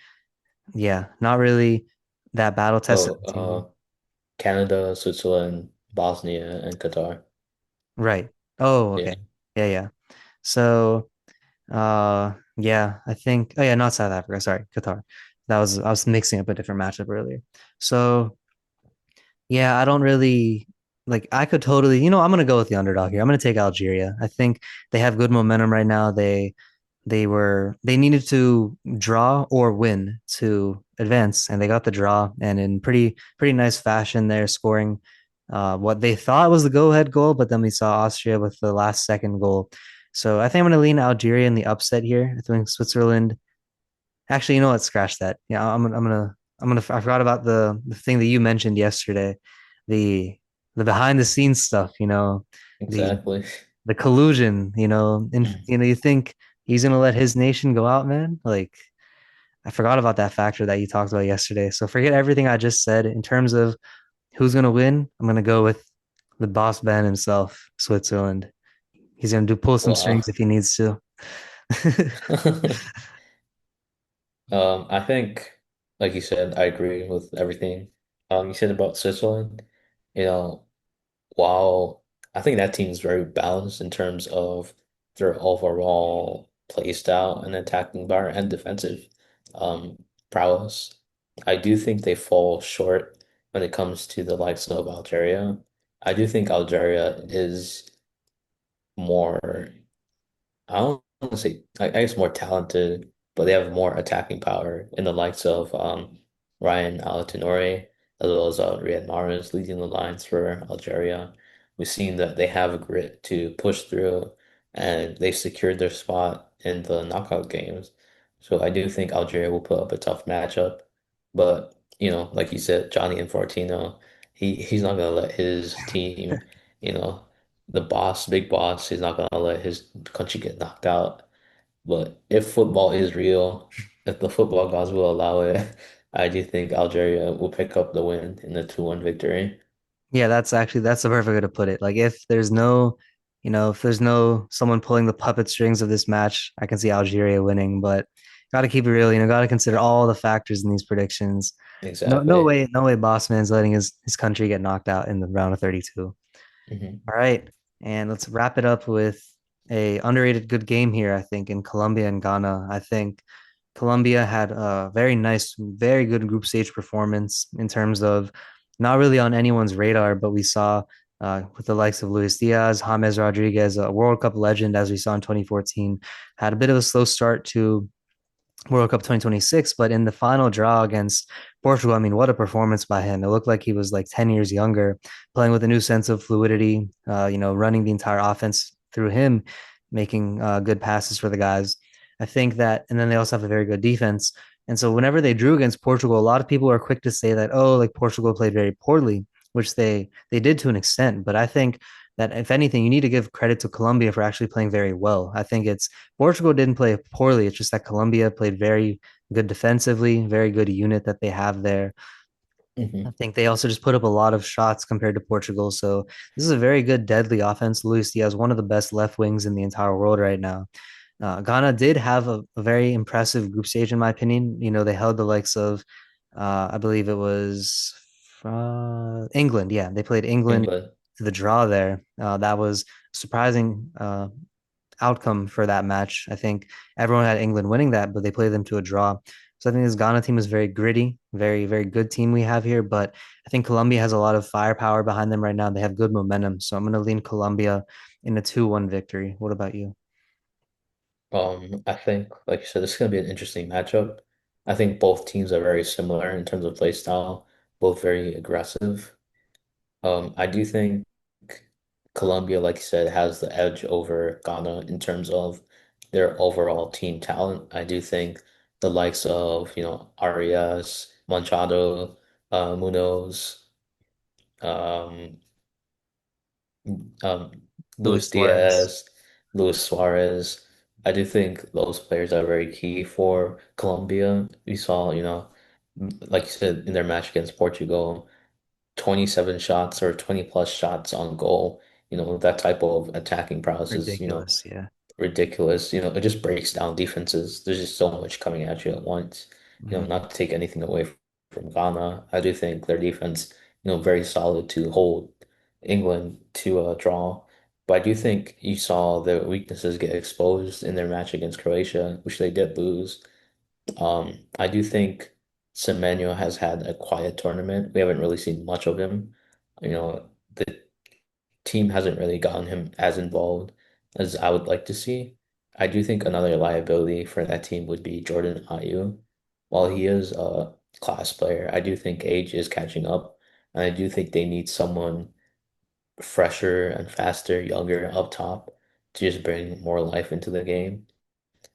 yeah, not really that battle tested Oh, team. Canada, Switzerland, Bosnia, and Qatar. Right. Oh, Yeah, okay. Yeah, yeah. So yeah, I think oh yeah, not South Africa, sorry, Qatar. I was mixing up a different matchup earlier. So yeah, I don't really like I could totally, I'm gonna go with the underdog here. I'm gonna take Algeria. I think they have good momentum right now. They needed to draw or win to advance, and they got the draw and in pretty nice fashion there, scoring what they thought was the go-ahead goal, but then we saw Austria with the last second goal. So I think I'm gonna lean Algeria in the upset here. I think Switzerland. Actually, you know what? Scratch that. Yeah, I forgot about the thing that you mentioned yesterday, the the behind the scenes stuff. The exactly. the collusion, and Mm. you think he's gonna let his nation go out, man? Like I forgot about that factor that you talked about yesterday. So forget everything I just said in terms of who's gonna win. I'm gonna go with the boss man himself, Switzerland. He's gonna do pull some strings Wow. if he needs to. I think, like you said, I agree with everything you said about Switzerland. You know, while I think that team is very balanced in terms of their overall play style and attacking power and defensive prowess, I do think they fall short when it comes to the likes of Algeria. I do think Algeria is more. I don't want to say, I guess more talented, but they have more attacking power in the likes of Ryan Alatonore, as well as Riyad Mahrez leading the lines for Algeria. We've seen that they have a grit to push through, and they've secured their spot in the knockout games. So I do think Algeria will put up a tough matchup, but like you said, Johnny Infantino, he's not gonna let his team, you know the boss, big boss, he's not gonna let his country get knocked out. But if football is real, if the football gods will allow it, I do think Algeria will pick up the win in the 2-1 victory. Yeah, that's the perfect way to put it. Like if there's no someone pulling the puppet strings of this match, I can see Algeria winning, but got to keep it real, got to consider all the factors in these predictions. No, Exactly. no way Boss Man's letting his country get knocked out in the round of 32. Hmm. All right. And let's wrap it up with a underrated good game here, I think, in Colombia and Ghana. I think Colombia had a very nice, very good group stage performance in terms of not really on anyone's radar, but we saw with the likes of Luis Diaz, James Rodriguez, a World Cup legend, as we saw in 2014, had a bit of a slow start to World Cup 2026, but in the final draw against Portugal, I mean, what a performance by him. It looked like he was like 10 years younger, playing with a new sense of fluidity, running the entire offense through him, making good passes for the guys. I think that, and then they also have a very good defense. And so whenever they drew against Portugal, a lot of people are quick to say that, oh, like Portugal played very poorly, which they did to an extent. But I think that if anything, you need to give credit to Colombia for actually playing very well. I think it's Portugal didn't play poorly. It's just that Colombia played very good defensively, very good unit that they have there. I Hmm. think they also just put up a lot of shots compared to Portugal. So this is a very good, deadly offense. Luis Diaz, one of the best left wings in the entire world right now. Ghana did have a very impressive group stage, in my opinion. They held the likes of, I believe it was England. Yeah, they played England England. to the draw there. That was surprising outcome for that match. I think everyone had England winning that, but they played them to a draw. So I think this Ghana team is very gritty, very, very good team we have here. But I think Colombia has a lot of firepower behind them right now. They have good momentum. So I'm going to lean Colombia in a 2-1 victory. What about you? I think, like you said, this is going to be an interesting matchup. I think both teams are very similar in terms of play style, both very aggressive. I do think Colombia, like you said, has the edge over Ghana in terms of their overall team talent. I do think the likes of, Arias, Machado, Munoz, um, um, Luis Luis Suarez. Diaz, Luis Suarez. I do think those players are very key for Colombia. We saw, like you said, in their match against Portugal, 27 shots or 20 plus shots on goal. That type of attacking prowess is, Ridiculous. Yeah. ridiculous. It just breaks down defenses. There's just so much coming at you at once. Mhm. Not to take anything away from Ghana. I do think their defense, very solid to hold England to a draw. But I do think you saw their weaknesses get exposed in their match against Croatia, which they did lose. I do think Semenyo has had a quiet tournament. We haven't really seen much of him. The team hasn't really gotten him as involved as I would like to see. I do think another liability for that team would be Jordan Ayew. While he is a class player, I do think age is catching up, and I do think they need someone fresher and faster, younger up top to just bring more life into the game.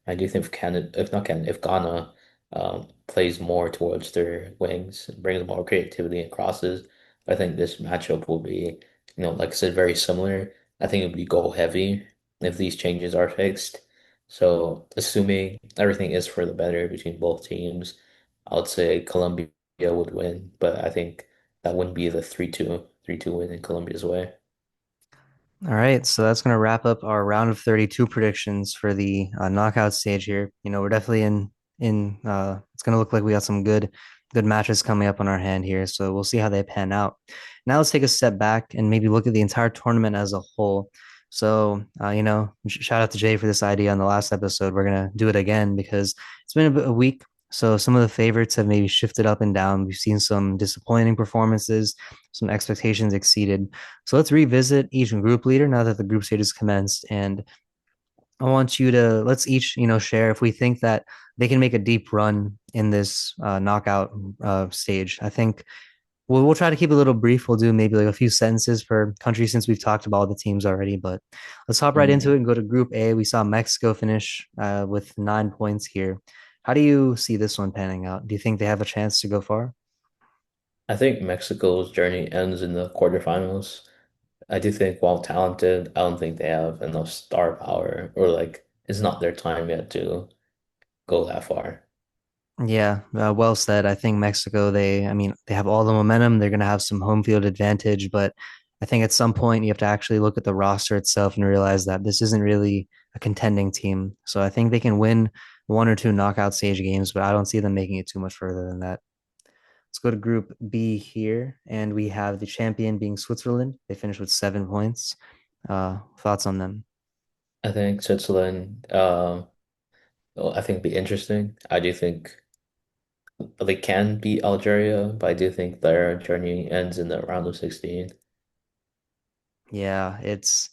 I do think if Canada, if not Canada, if Ghana plays more towards their wings, brings more creativity and crosses, I think this matchup will be, like I said, very similar. I think it would be goal heavy if these changes are fixed. So assuming everything is for the better between both teams, I would say Colombia would win, but I think that wouldn't be the 3-2 win in Colombia's way. All right, so that's going to wrap up our round of 32 predictions for the knockout stage here. We're definitely in it's going to look like we got some good matches coming up on our hand here, so we'll see how they pan out. Now let's take a step back and maybe look at the entire tournament as a whole. So, shout out to Jay for this idea on the last episode. We're going to do it again because it's been a week. So some of the favorites have maybe shifted up and down. We've seen some disappointing performances, some expectations exceeded. So let's revisit each group leader now that the group stage has commenced. And I want you to let's each, share if we think that they can make a deep run in this knockout stage. I think we'll try to keep it a little brief. We'll do maybe like a few sentences per country since we've talked about all the teams already. But let's hop right into it Mhm. and go to Group A. We saw Mexico finish with 9 points here. How do you see this one panning out? Do you think they have a chance to go far? I think Mexico's journey ends in the quarterfinals. I do think while talented, I don't think they have enough star power or like it's not their time yet to go that far. Yeah, well said. I think Mexico, I mean, they have all the momentum. They're going to have some home field advantage, but I think at some point you have to actually look at the roster itself and realize that this isn't really a contending team. So I think they can win one or two knockout stage games, but I don't see them making it too much further than that. Let's go to Group B here, and we have the champion being Switzerland. They finished with 7 points. Thoughts on them? I think Switzerland, well, I think be interesting. I do think they can beat Algeria, but I do think their journey ends in the round of 16. Yeah, it's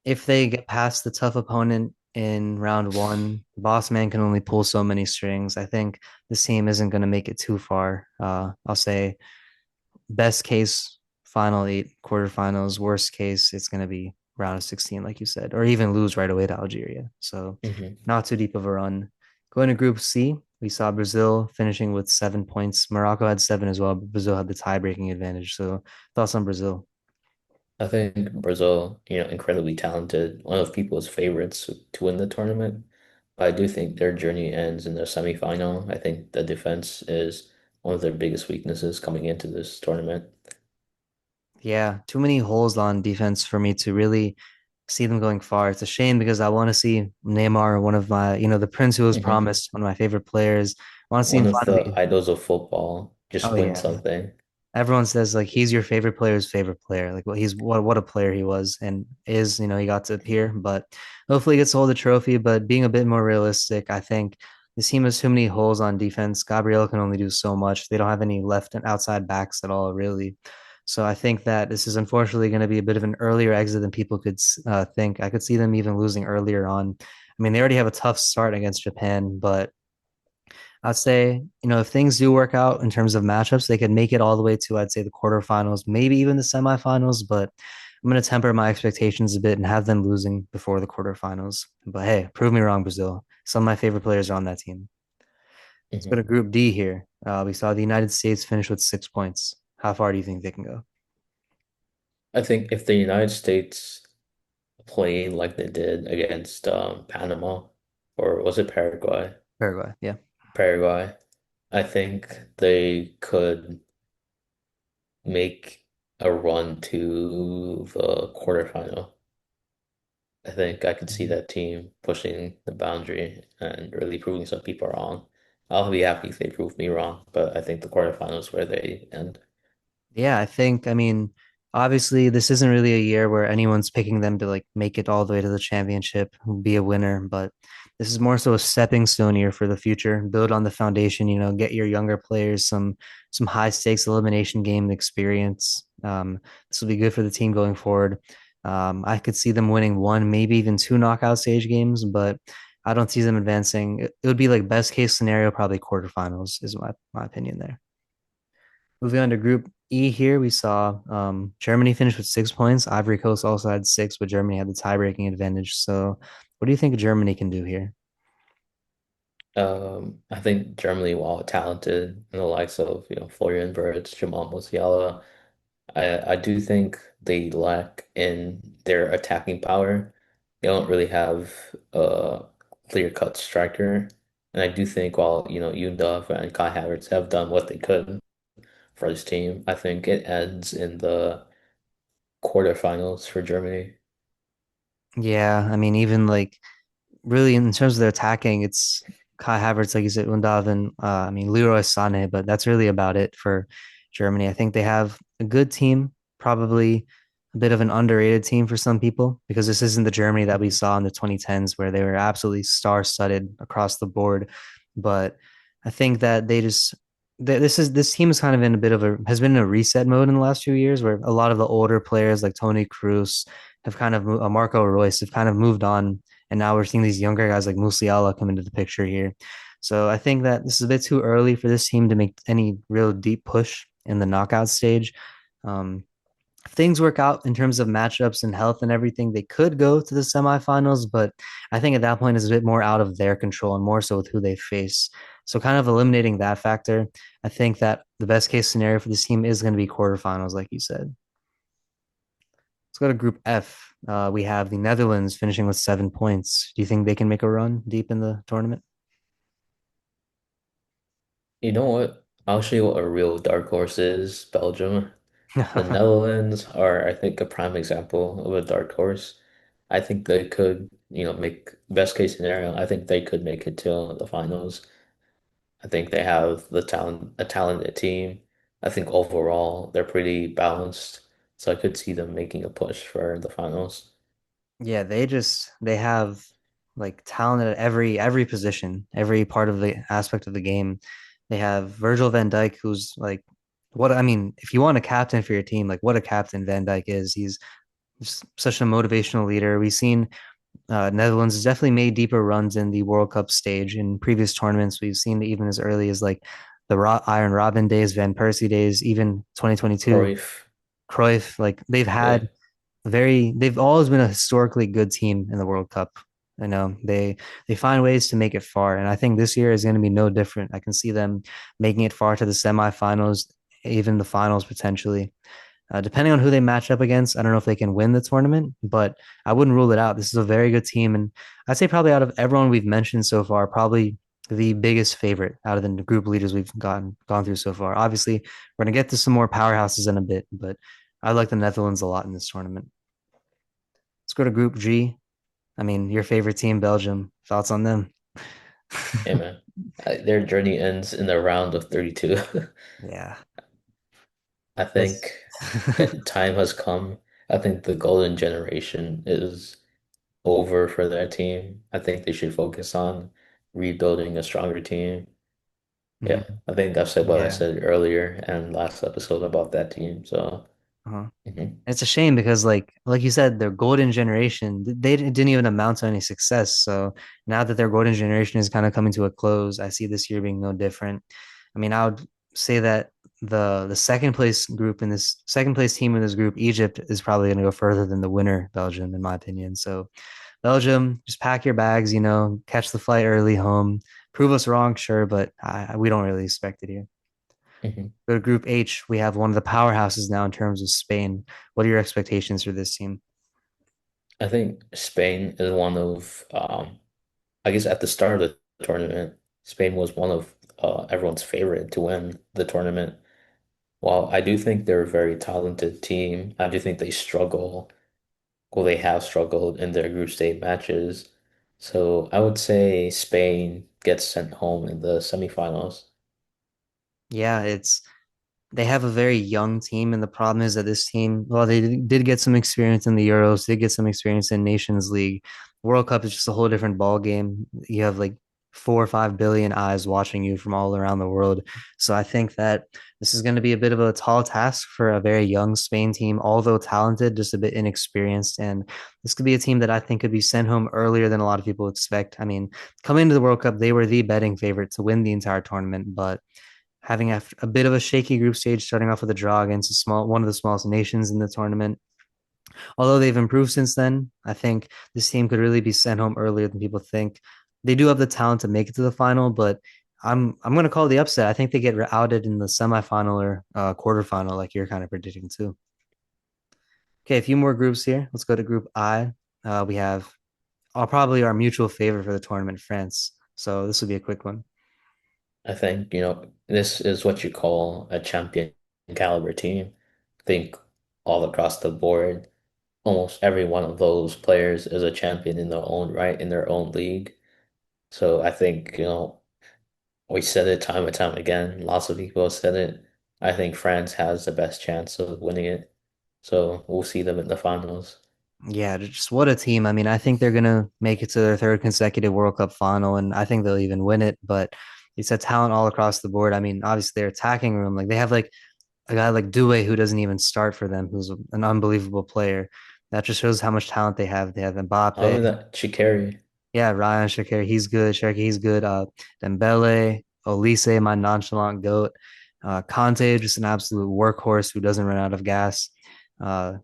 if they get past the tough opponent in round one, Boss Man can only pull so many strings. I think this team isn't going to make it too far. I'll say best case, final eight, quarterfinals. Worst case, it's going to be round of 16, like you said, or even lose right away to Algeria. So Hmm. not too deep of a run. Going to Group C, we saw Brazil finishing with 7 points. Morocco had seven as well, but Brazil had the tie-breaking advantage. So thoughts on Brazil? I think Brazil, incredibly talented, one of people's favorites to win the tournament. But I do think their journey ends in the semifinal. I think the defense is one of their biggest weaknesses coming into this tournament. Yeah, too many holes on defense for me to really see them going far. It's a shame because I want to see Neymar, one of my, the prince who was Hmm. promised, one of my favorite players. I want to see him One of the finally. idols of football, Oh just win yeah, something. everyone says like he's your favorite player's favorite player. Like he's what a player he was and is. He got to appear, but hopefully he gets to hold the trophy. But being a bit more realistic, I think this team has too many holes on defense. Gabriel can only do so much. They don't have any left and outside backs at all, really. So I think that this is unfortunately going to be a bit of an earlier exit than people could think. I could see them even losing earlier on. I mean, they already have a tough start against Japan, but I'd say, if things do work out in terms of matchups, they could make it all the way to, I'd say, the quarterfinals, maybe even the semifinals. But I'm going to temper my expectations a bit and have them losing before the quarterfinals. But hey, prove me wrong, Brazil. Some of my favorite players are on that team. Let's go to Hmm. Group D here. We saw the United States finish with 6 points. How far do you think they can go? I think if the United States play like they did against Panama, or was it Paraguay? Paraguay, yeah. Paraguay, I think they could make a run to the quarterfinal. I think I could see Mhm. that team pushing the boundary and really proving some people wrong. I'll be happy if they prove me wrong, but I think the quarterfinals is where they end. Yeah, I mean, obviously, this isn't really a year where anyone's picking them to like make it all the way to the championship, be a winner, but this is more so a stepping stone year for the future. Build on the foundation, get your younger players some high stakes elimination game experience. This will be good for the team going forward. I could see them winning one, maybe even two knockout stage games, but I don't see them advancing. It would be like best case scenario, probably quarterfinals is my opinion there. Moving on to Group E here, we saw Germany finish with 6 points. Ivory Coast also had six, but Germany had the tie-breaking advantage. So, what do you think Germany can do here? I think Germany, while talented, and the likes of Florian Wirtz, Jamal Musiala, I do think they lack in their attacking power. They don't really have a clear-cut striker. And I do think while, Undav and Kai Havertz have done what they could for his team, I think it ends in the quarterfinals for Germany. Yeah, I mean, even like really in terms of their attacking, it's Kai Havertz, like you said, Undav, and I mean Leroy Sané, but that's really about it for Germany. I think they have a good team, probably a bit of an underrated team for some people, because this isn't the Germany that we Mhm. saw in the 2010s where they were absolutely star-studded across the board. But I think that this team is kind of in a bit of a has been in a reset mode in the last few years where a lot of the older players like Tony Cruz have kind of Marco Royce have kind of moved on, and now we're seeing these younger guys like Musiala come into the picture here. So I think that this is a bit too early for this team to make any real deep push in the knockout stage. Um, if things work out in terms of matchups and health and everything, they could go to the semifinals, but I think at that point is a bit more out of their control and more so with who they face. So kind of eliminating that factor, I think that the best case scenario for this team is going to be quarterfinals, like you said. Let's go to Group F. We have the Netherlands finishing with 7 points. Do you think they can make a run deep in the tournament? You know what? I'll show you what a real dark horse is, Belgium. The Netherlands are, I think, a prime example of a dark horse. I think they could, make best case scenario. I think they could make it to the finals. I think they have a talented team. I think overall they're pretty balanced. So I could see them making a push for the finals. Yeah, they have like talent at every position, every part of the aspect of the game. They have Virgil van Dijk, who's like what I mean, if you want a captain for your team, like what a captain Van Dijk is. He's just such a motivational leader. We've seen Netherlands has definitely made deeper runs in the World Cup stage in previous tournaments. We've seen it even as early as like the Iron Robin days, Van Persie days, even 2022, Cruyff, Cruyff. Like yeah. they've always been a historically good team in the World Cup. You know, they find ways to make it far, and I think this year is going to be no different. I can see them making it far to the semifinals, even the finals potentially. Depending on who they match up against, I don't know if they can win the tournament, but I wouldn't rule it out. This is a very good team, and I'd say probably out of everyone we've mentioned so far, probably the biggest favorite out of the group leaders we've gone through so far. Obviously, we're gonna get to some more powerhouses in a bit, but I like the Netherlands a lot in this tournament. Let's go to Group G. I mean, your favorite team, Belgium. Thoughts on them? Hey man, their journey ends in the round of 32. Yeah, I that's think time has come. I think the golden generation is over for their team. I think they should focus on rebuilding a stronger team. Yeah, Mhm. I think I've said what I Yeah. said earlier and last episode about that team. So, Uh-huh. mhm, It's a shame because like you said, their golden generation, they didn't even amount to any success. So now that their golden generation is kind of coming to a close, I see this year being no different. I mean, I would say that the second place team in this group, Egypt, is probably going to go further than the winner, Belgium, in my opinion. So Belgium, just pack your bags, catch the flight early home. Prove us wrong, sure, but we don't really expect it here. mhm. Go to Group H. We have one of the powerhouses now in terms of Spain. What are your expectations for this team? I think Spain is one of, I guess at the start of the tournament, Spain was one of everyone's favorite to win the tournament. While I do think they're a very talented team, I do think they struggle. Well, they have struggled in their group stage matches. So I would say Spain gets sent home in the semifinals. Yeah, they have a very young team, and the problem is that this team, well, they did get some experience in the Euros, did get some experience in Nations League. World Cup is just a whole different ball game. You have like 4 or 5 billion eyes watching you from all around the world. So I think that this is going to be a bit of a tall task for a very young Spain team, although talented, just a bit inexperienced. And this could be a team that I think could be sent home earlier than a lot of people expect. I mean, coming into the World Cup, they were the betting favorite to win the entire tournament, but having a bit of a shaky group stage, starting off with a draw against one of the smallest nations in the tournament. Although they've improved since then, I think this team could really be sent home earlier than people think. They do have the talent to make it to the final, but I'm going to call the upset. I think they get outed in the semifinal or quarterfinal, like you're kind of predicting too. Okay, a few more groups here. Let's go to Group I. We have probably our mutual favorite for the tournament, France. So this will be a quick one. I think, this is what you call a champion caliber team. I think all across the board, almost every one of those players is a champion in their own right, in their own league. So I think, we said it time and time again. Lots of people have said it. I think France has the best chance of winning it. So we'll see them in the finals. Yeah, just what a team. I mean, I think they're gonna make it to their third consecutive World Cup final, and I think they'll even win it. But it's a talent all across the board. I mean, obviously their attacking room, like they have like a guy like Due who doesn't even start for them, who's an unbelievable player. That just shows how much talent they have. They have Other Mbappe, than that, Shikari, yeah, Ryan Shakir, he's good. Shakir, he's good. Dembele, Olise, my nonchalant goat. Conte, just an absolute workhorse who doesn't run out of gas. Uh,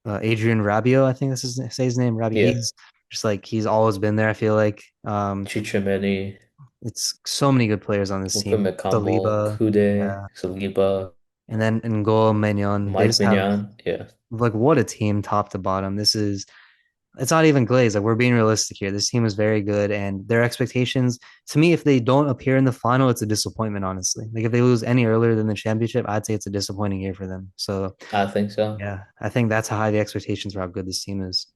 Adrian Rabiot, I think this is say his name. Rabiot. yeah, He's just like he's always been there. I feel like Chouameni, it's so many good players on this team. Bupe, Saliba, Kude, yeah, Saliba, and then N'Golo Menyon. They Mike just have Mignon, yeah. like what a team, top to bottom. This is it's not even glazed. Like we're being realistic here. This team is very good, and their expectations to me, if they don't appear in the final, it's a disappointment. Honestly, like if they lose any earlier than the championship, I'd say it's a disappointing year for them. So I think so. yeah, I think that's how high the expectations for how good this team is.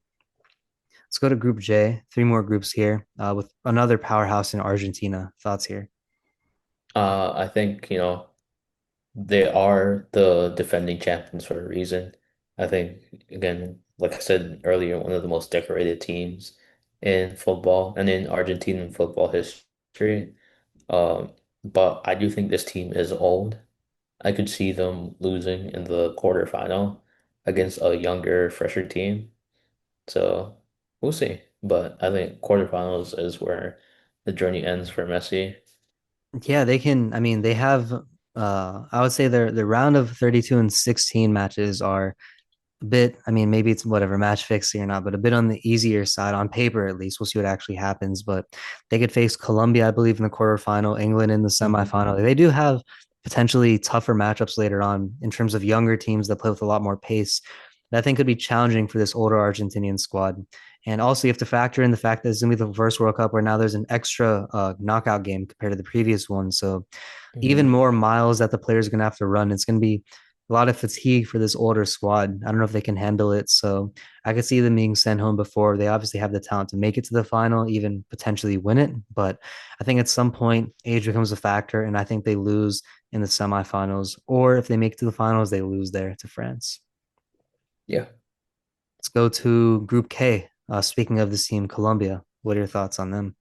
Let's go to Group J. Three more groups here with another powerhouse in Argentina. Thoughts here? I think, they are the defending champions for a reason. I think, again, like I said earlier, one of the most decorated teams in football and in Argentinian football history. Um, but I do think this team is old. I could see them losing in the quarterfinal against a younger, fresher team. So we'll see. But I think quarterfinals is where the journey ends for Messi. Yeah, they can. I mean, they have. I would say their round of 32 and 16 matches are a bit, I mean, maybe it's whatever match fixing or not, but a bit on the easier side on paper, at least. We'll see what actually happens. But they could face Colombia, I believe, in the quarterfinal, England in the Hmm. semifinal. They do have potentially tougher matchups later on in terms of younger teams that play with a lot more pace that I think could be challenging for this older Argentinian squad. And also, you have to factor in the fact that it's going to be the first World Cup where now there's an extra knockout game compared to the previous one. So even Hmm. more miles that the players are going to have to run. It's going to be a lot of fatigue for this older squad. I don't know if they can handle it. So I could see them being sent home before. They obviously have the talent to make it to the final, even potentially win it. But I think at some point, age becomes a factor. And I think they lose in the semifinals. Or if they make it to the finals, they lose there to France. Yeah. Let's go to Group K. Speaking of this team, Colombia, what are your thoughts on them?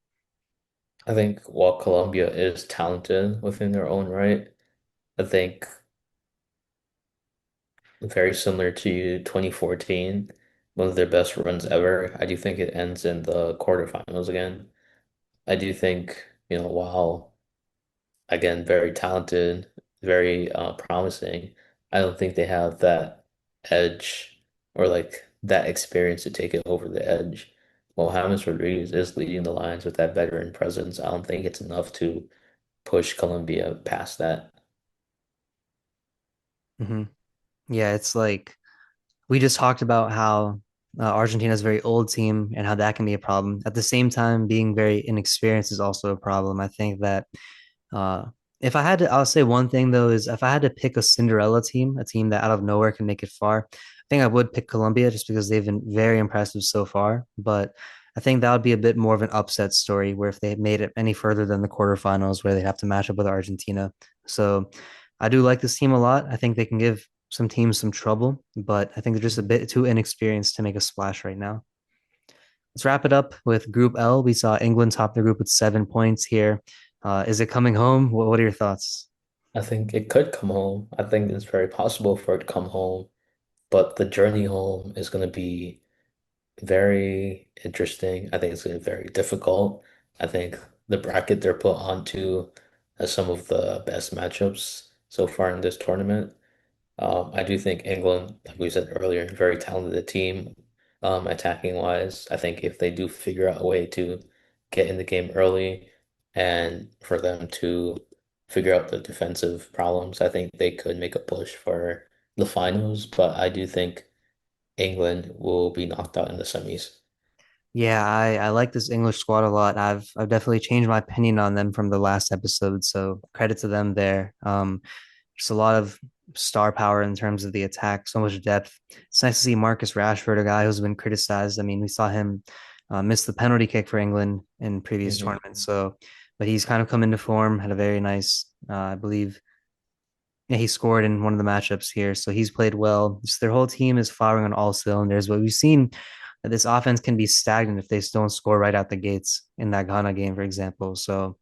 I think while Colombia is talented within their own right, I think very similar to 2014, one of their best runs ever. I do think it ends in the quarterfinals again. I do think, while again very talented, very promising, I don't think they have that edge or like that experience to take it over the edge. While James Rodriguez is leading the lines with that veteran presence, I don't think it's enough to push Colombia past that. Mm-hmm. Yeah, it's like we just talked about how Argentina is a very old team and how that can be a problem. At the same time, being very inexperienced is also a problem. I think that uh, if I had to, I'll say one thing though is if I had to pick a Cinderella team, a team that out of nowhere can make it far, I think I would pick Colombia just because they've been very impressive so far. But I think that would be a bit more of an upset story where if they made it any further than the quarterfinals where they have to match up with Argentina. So I do like this team a lot. I think they can give some teams some trouble, but I think they're just a bit too inexperienced to make a splash right now. Let's wrap it up with Group L. We saw England top the group with 7 points here. Is it coming home? What are your thoughts? I think it could come home. I think it's very possible for it to come home, but the journey home is going to be very interesting. I think it's going to be very difficult. I think the bracket they're put onto has some of the best matchups so far in this tournament. I do think England, like we said earlier, very talented team, attacking wise. I think if they do figure out a way to get in the game early and for them to figure out the defensive problems, I think they could make a push for the finals. But I do think England will be knocked out in the semis. Yeah, I like this English squad a lot. I've definitely changed my opinion on them from the last episode, so credit to them there. Just a lot of star power in terms of the attack, so much depth. It's nice to see Marcus Rashford, a guy who's been criticized. I mean, we saw him miss the penalty kick for England in previous Hmm. tournaments, so but he's kind of come into form, had a very nice, I believe, yeah, he scored in one of the matchups here, so he's played well. Just their whole team is firing on all cylinders, but we've seen that this offense can be stagnant if they don't score right out the gates in that Ghana game, for example. So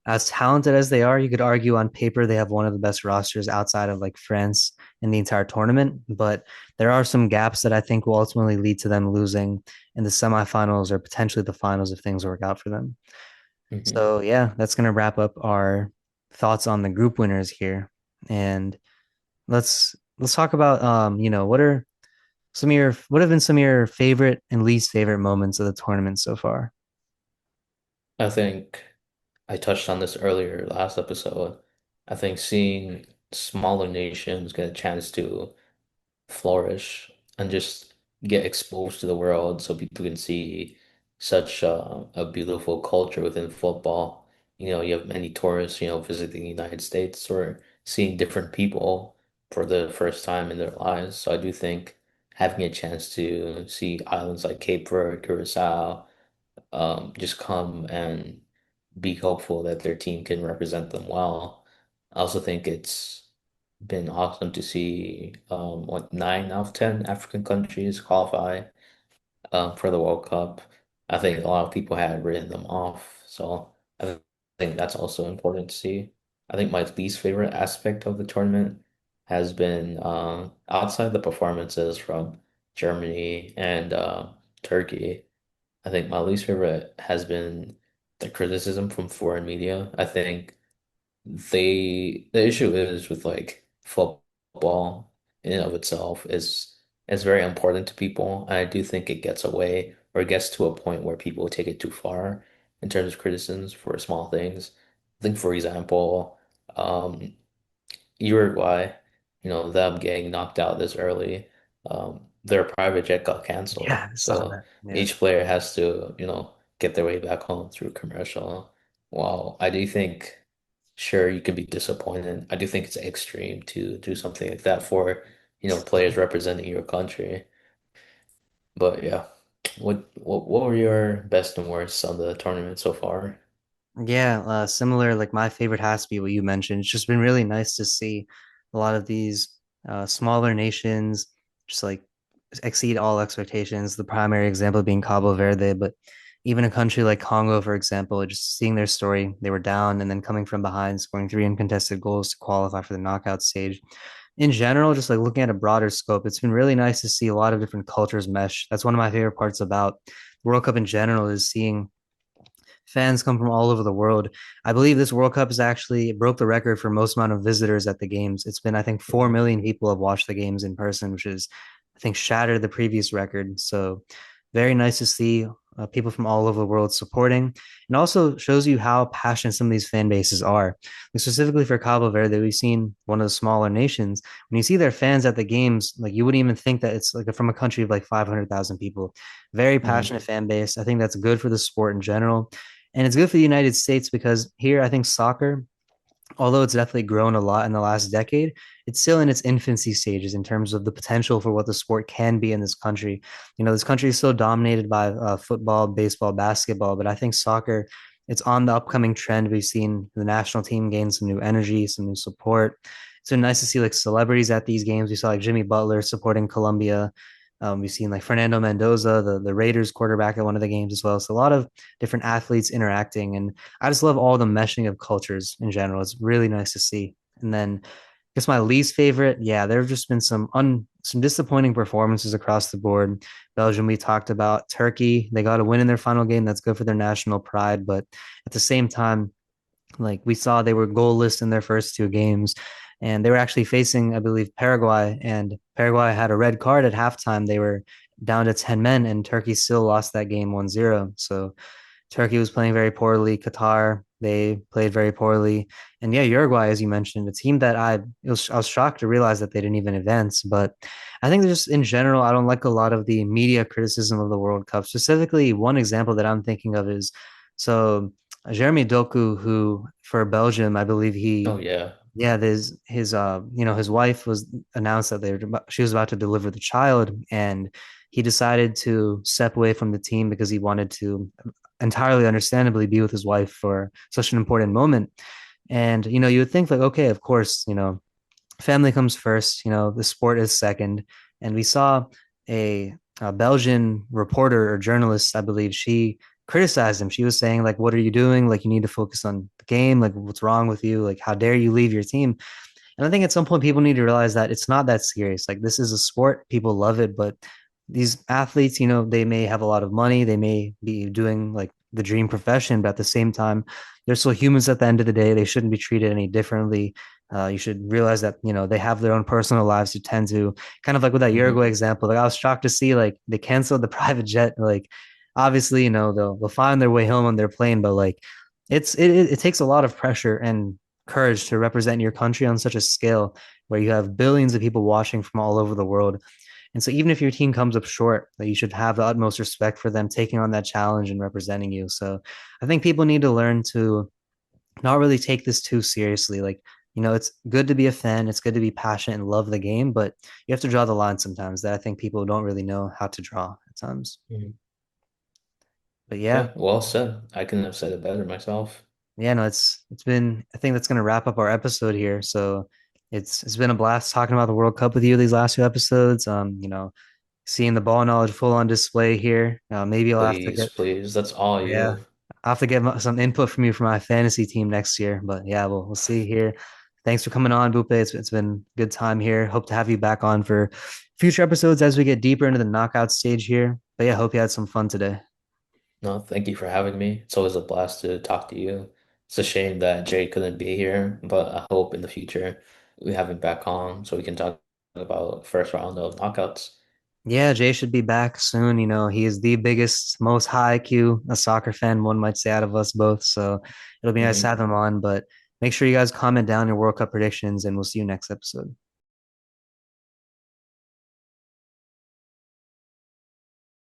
as talented as they are, you could argue on paper they have one of the best rosters outside of like France in the entire tournament. But there are some gaps that I think will ultimately lead to them losing in the semifinals or potentially the finals if things work out for them. Hmm. So yeah, that's gonna wrap up our thoughts on the group winners here. And let's talk about what have been some of your favorite and least favorite moments of the tournament so far? I think I touched on this earlier last episode. I think seeing smaller nations get a chance to flourish and just get exposed to the world so people can see such a beautiful culture within football. You have many tourists, visiting the United States or seeing different people for the first time in their lives. So I do think having a chance to see islands like Cape Verde, Curacao, just come and be hopeful that their team can represent them well. I also think it's been awesome to see what 9 out of 10 African countries qualify for the World Cup. I think a lot of people had written them off, so think that's also important to see. I think my least favorite aspect of the tournament has been outside the performances from Germany and Turkey. I think my least favorite has been the criticism from foreign media. I think the issue is with like football in and of itself is very important to people. And I do think it gets away or it gets to a point where people take it too far in terms of criticisms for small things. I think, for example, um, Uruguay, them getting knocked out this early, their private jet got canceled. Yeah, I saw So that. Yeah. each player has to, get their way back home through commercial. Wow, I do think, sure, you can be disappointed. I do think it's extreme to do something like that for, players representing your country. But yeah, what were your best and worst on the tournament so far? Yeah, similar. Like my favorite has to be what you mentioned. It's just been really nice to see a lot of these smaller nations just like exceed all expectations. The primary example being Cabo Verde, but even a country like Congo, for example, just seeing their story, they were down and then coming from behind, scoring three uncontested goals to qualify for the knockout stage. In general, just like looking at a broader scope, it's been really nice to see a lot of different cultures mesh. That's one of my favorite parts about the World Cup in general is seeing fans come from all over the world. I believe this World Cup is actually it broke the record for most amount of visitors at the games. It's been, I think, 4 Mhm. million people have watched the games in person, which is, I think, shattered the previous record. So, very nice to see people from all over the world supporting, and also shows you how passionate some of these fan bases are. Like specifically for Cabo Verde, we've seen one of the smaller nations. When you see their fans at the games, like you wouldn't even think that it's like from a country of like 500,000 people. Very Mhm. passionate fan base. I think that's good for the sport in general. And it's good for the United States because here, I think soccer, although it's definitely grown a lot in the last decade, it's still in its infancy stages in terms of the potential for what the sport can be in this country. This country is still dominated by football, baseball, basketball, but I think soccer, it's on the upcoming trend. We've seen the national team gain some new energy, some new support. It's been nice to see like celebrities at these games. We saw like Jimmy Butler supporting Colombia. We've seen like Fernando Mendoza, the Raiders quarterback at one of the games as well. So a lot of different athletes interacting, and I just love all the meshing of cultures in general. It's really nice to see. And then I guess my least favorite, yeah, there have just been some disappointing performances across the board. Belgium, we talked about. Turkey, they got a win in their final game. That's good for their national pride. But at the same time, like we saw they were goalless in their first two games. And they were actually facing, I believe, Paraguay, and Paraguay had a red card at halftime. They were down to 10 men, and Turkey still lost that game 1-0. So Turkey was playing very poorly. Qatar, They played very poorly. And yeah, Uruguay, as you mentioned, a team that I was shocked to realize that they didn't even advance. But I think just in general, I don't like a lot of the media criticism of the World Cup. Specifically, one example that I'm thinking of is so Jeremy Doku, who for Belgium, I believe Oh he yeah. yeah, there's his his wife was announced that she was about to deliver the child, and he decided to step away from the team because he wanted to entirely understandably be with his wife for such an important moment. And you would think like, okay, of course, family comes first, the sport is second. And we saw a Belgian reporter or journalist, I believe, she criticized him. She was saying, like, what are you doing? Like, you need to focus on the game. Like, what's wrong with you? Like, how dare you leave your team? And I think at some point people need to realize that it's not that serious. Like this is a sport, people love it, but these athletes, they may have a lot of money, they may be doing like the dream profession, but at the same time, they're still humans at the end of the day. They shouldn't be treated any differently. You should realize that they have their own personal lives to tend to. Kind of like with that Hmm. Uruguay example. Like I was shocked to see like they canceled the private jet. Like obviously, they'll find their way home on their plane, but like it takes a lot of pressure and courage to represent your country on such a scale where you have billions of people watching from all over the world. And so even if your team comes up short, that you should have the utmost respect for them taking on that challenge and representing you. So I think people need to learn to not really take this too seriously. Like, it's good to be a fan, it's good to be passionate and love the game, but you have to draw the line sometimes that I think people don't really know how to draw at times. Hmm. But yeah, Yeah, well said. I couldn't have said it better myself. yeah, no, it's been I think that's gonna wrap up our episode here. So it's been a blast talking about the World Cup with you these last two episodes. Seeing the ball knowledge full on display here. Maybe I'll have to Please, get please. That's all yeah, you. I'll have to get some input from you for my fantasy team next year. But yeah, we'll see here. Thanks for coming on, Bupe. It's been a good time here. Hope to have you back on for future episodes as we get deeper into the knockout stage here. But yeah, hope you had some fun today. No, thank you for having me. It's always a blast to talk to you. It's a shame that Jay couldn't be here, but I hope in the future we have him back on so we can talk about first round of knockouts. Yeah, Jay should be back soon. He is the biggest, most high IQ a soccer fan, one might say, out of us both. So it'll be nice to Mhm. have him on. But make sure you guys comment down your World Cup predictions, and we'll see you next episode.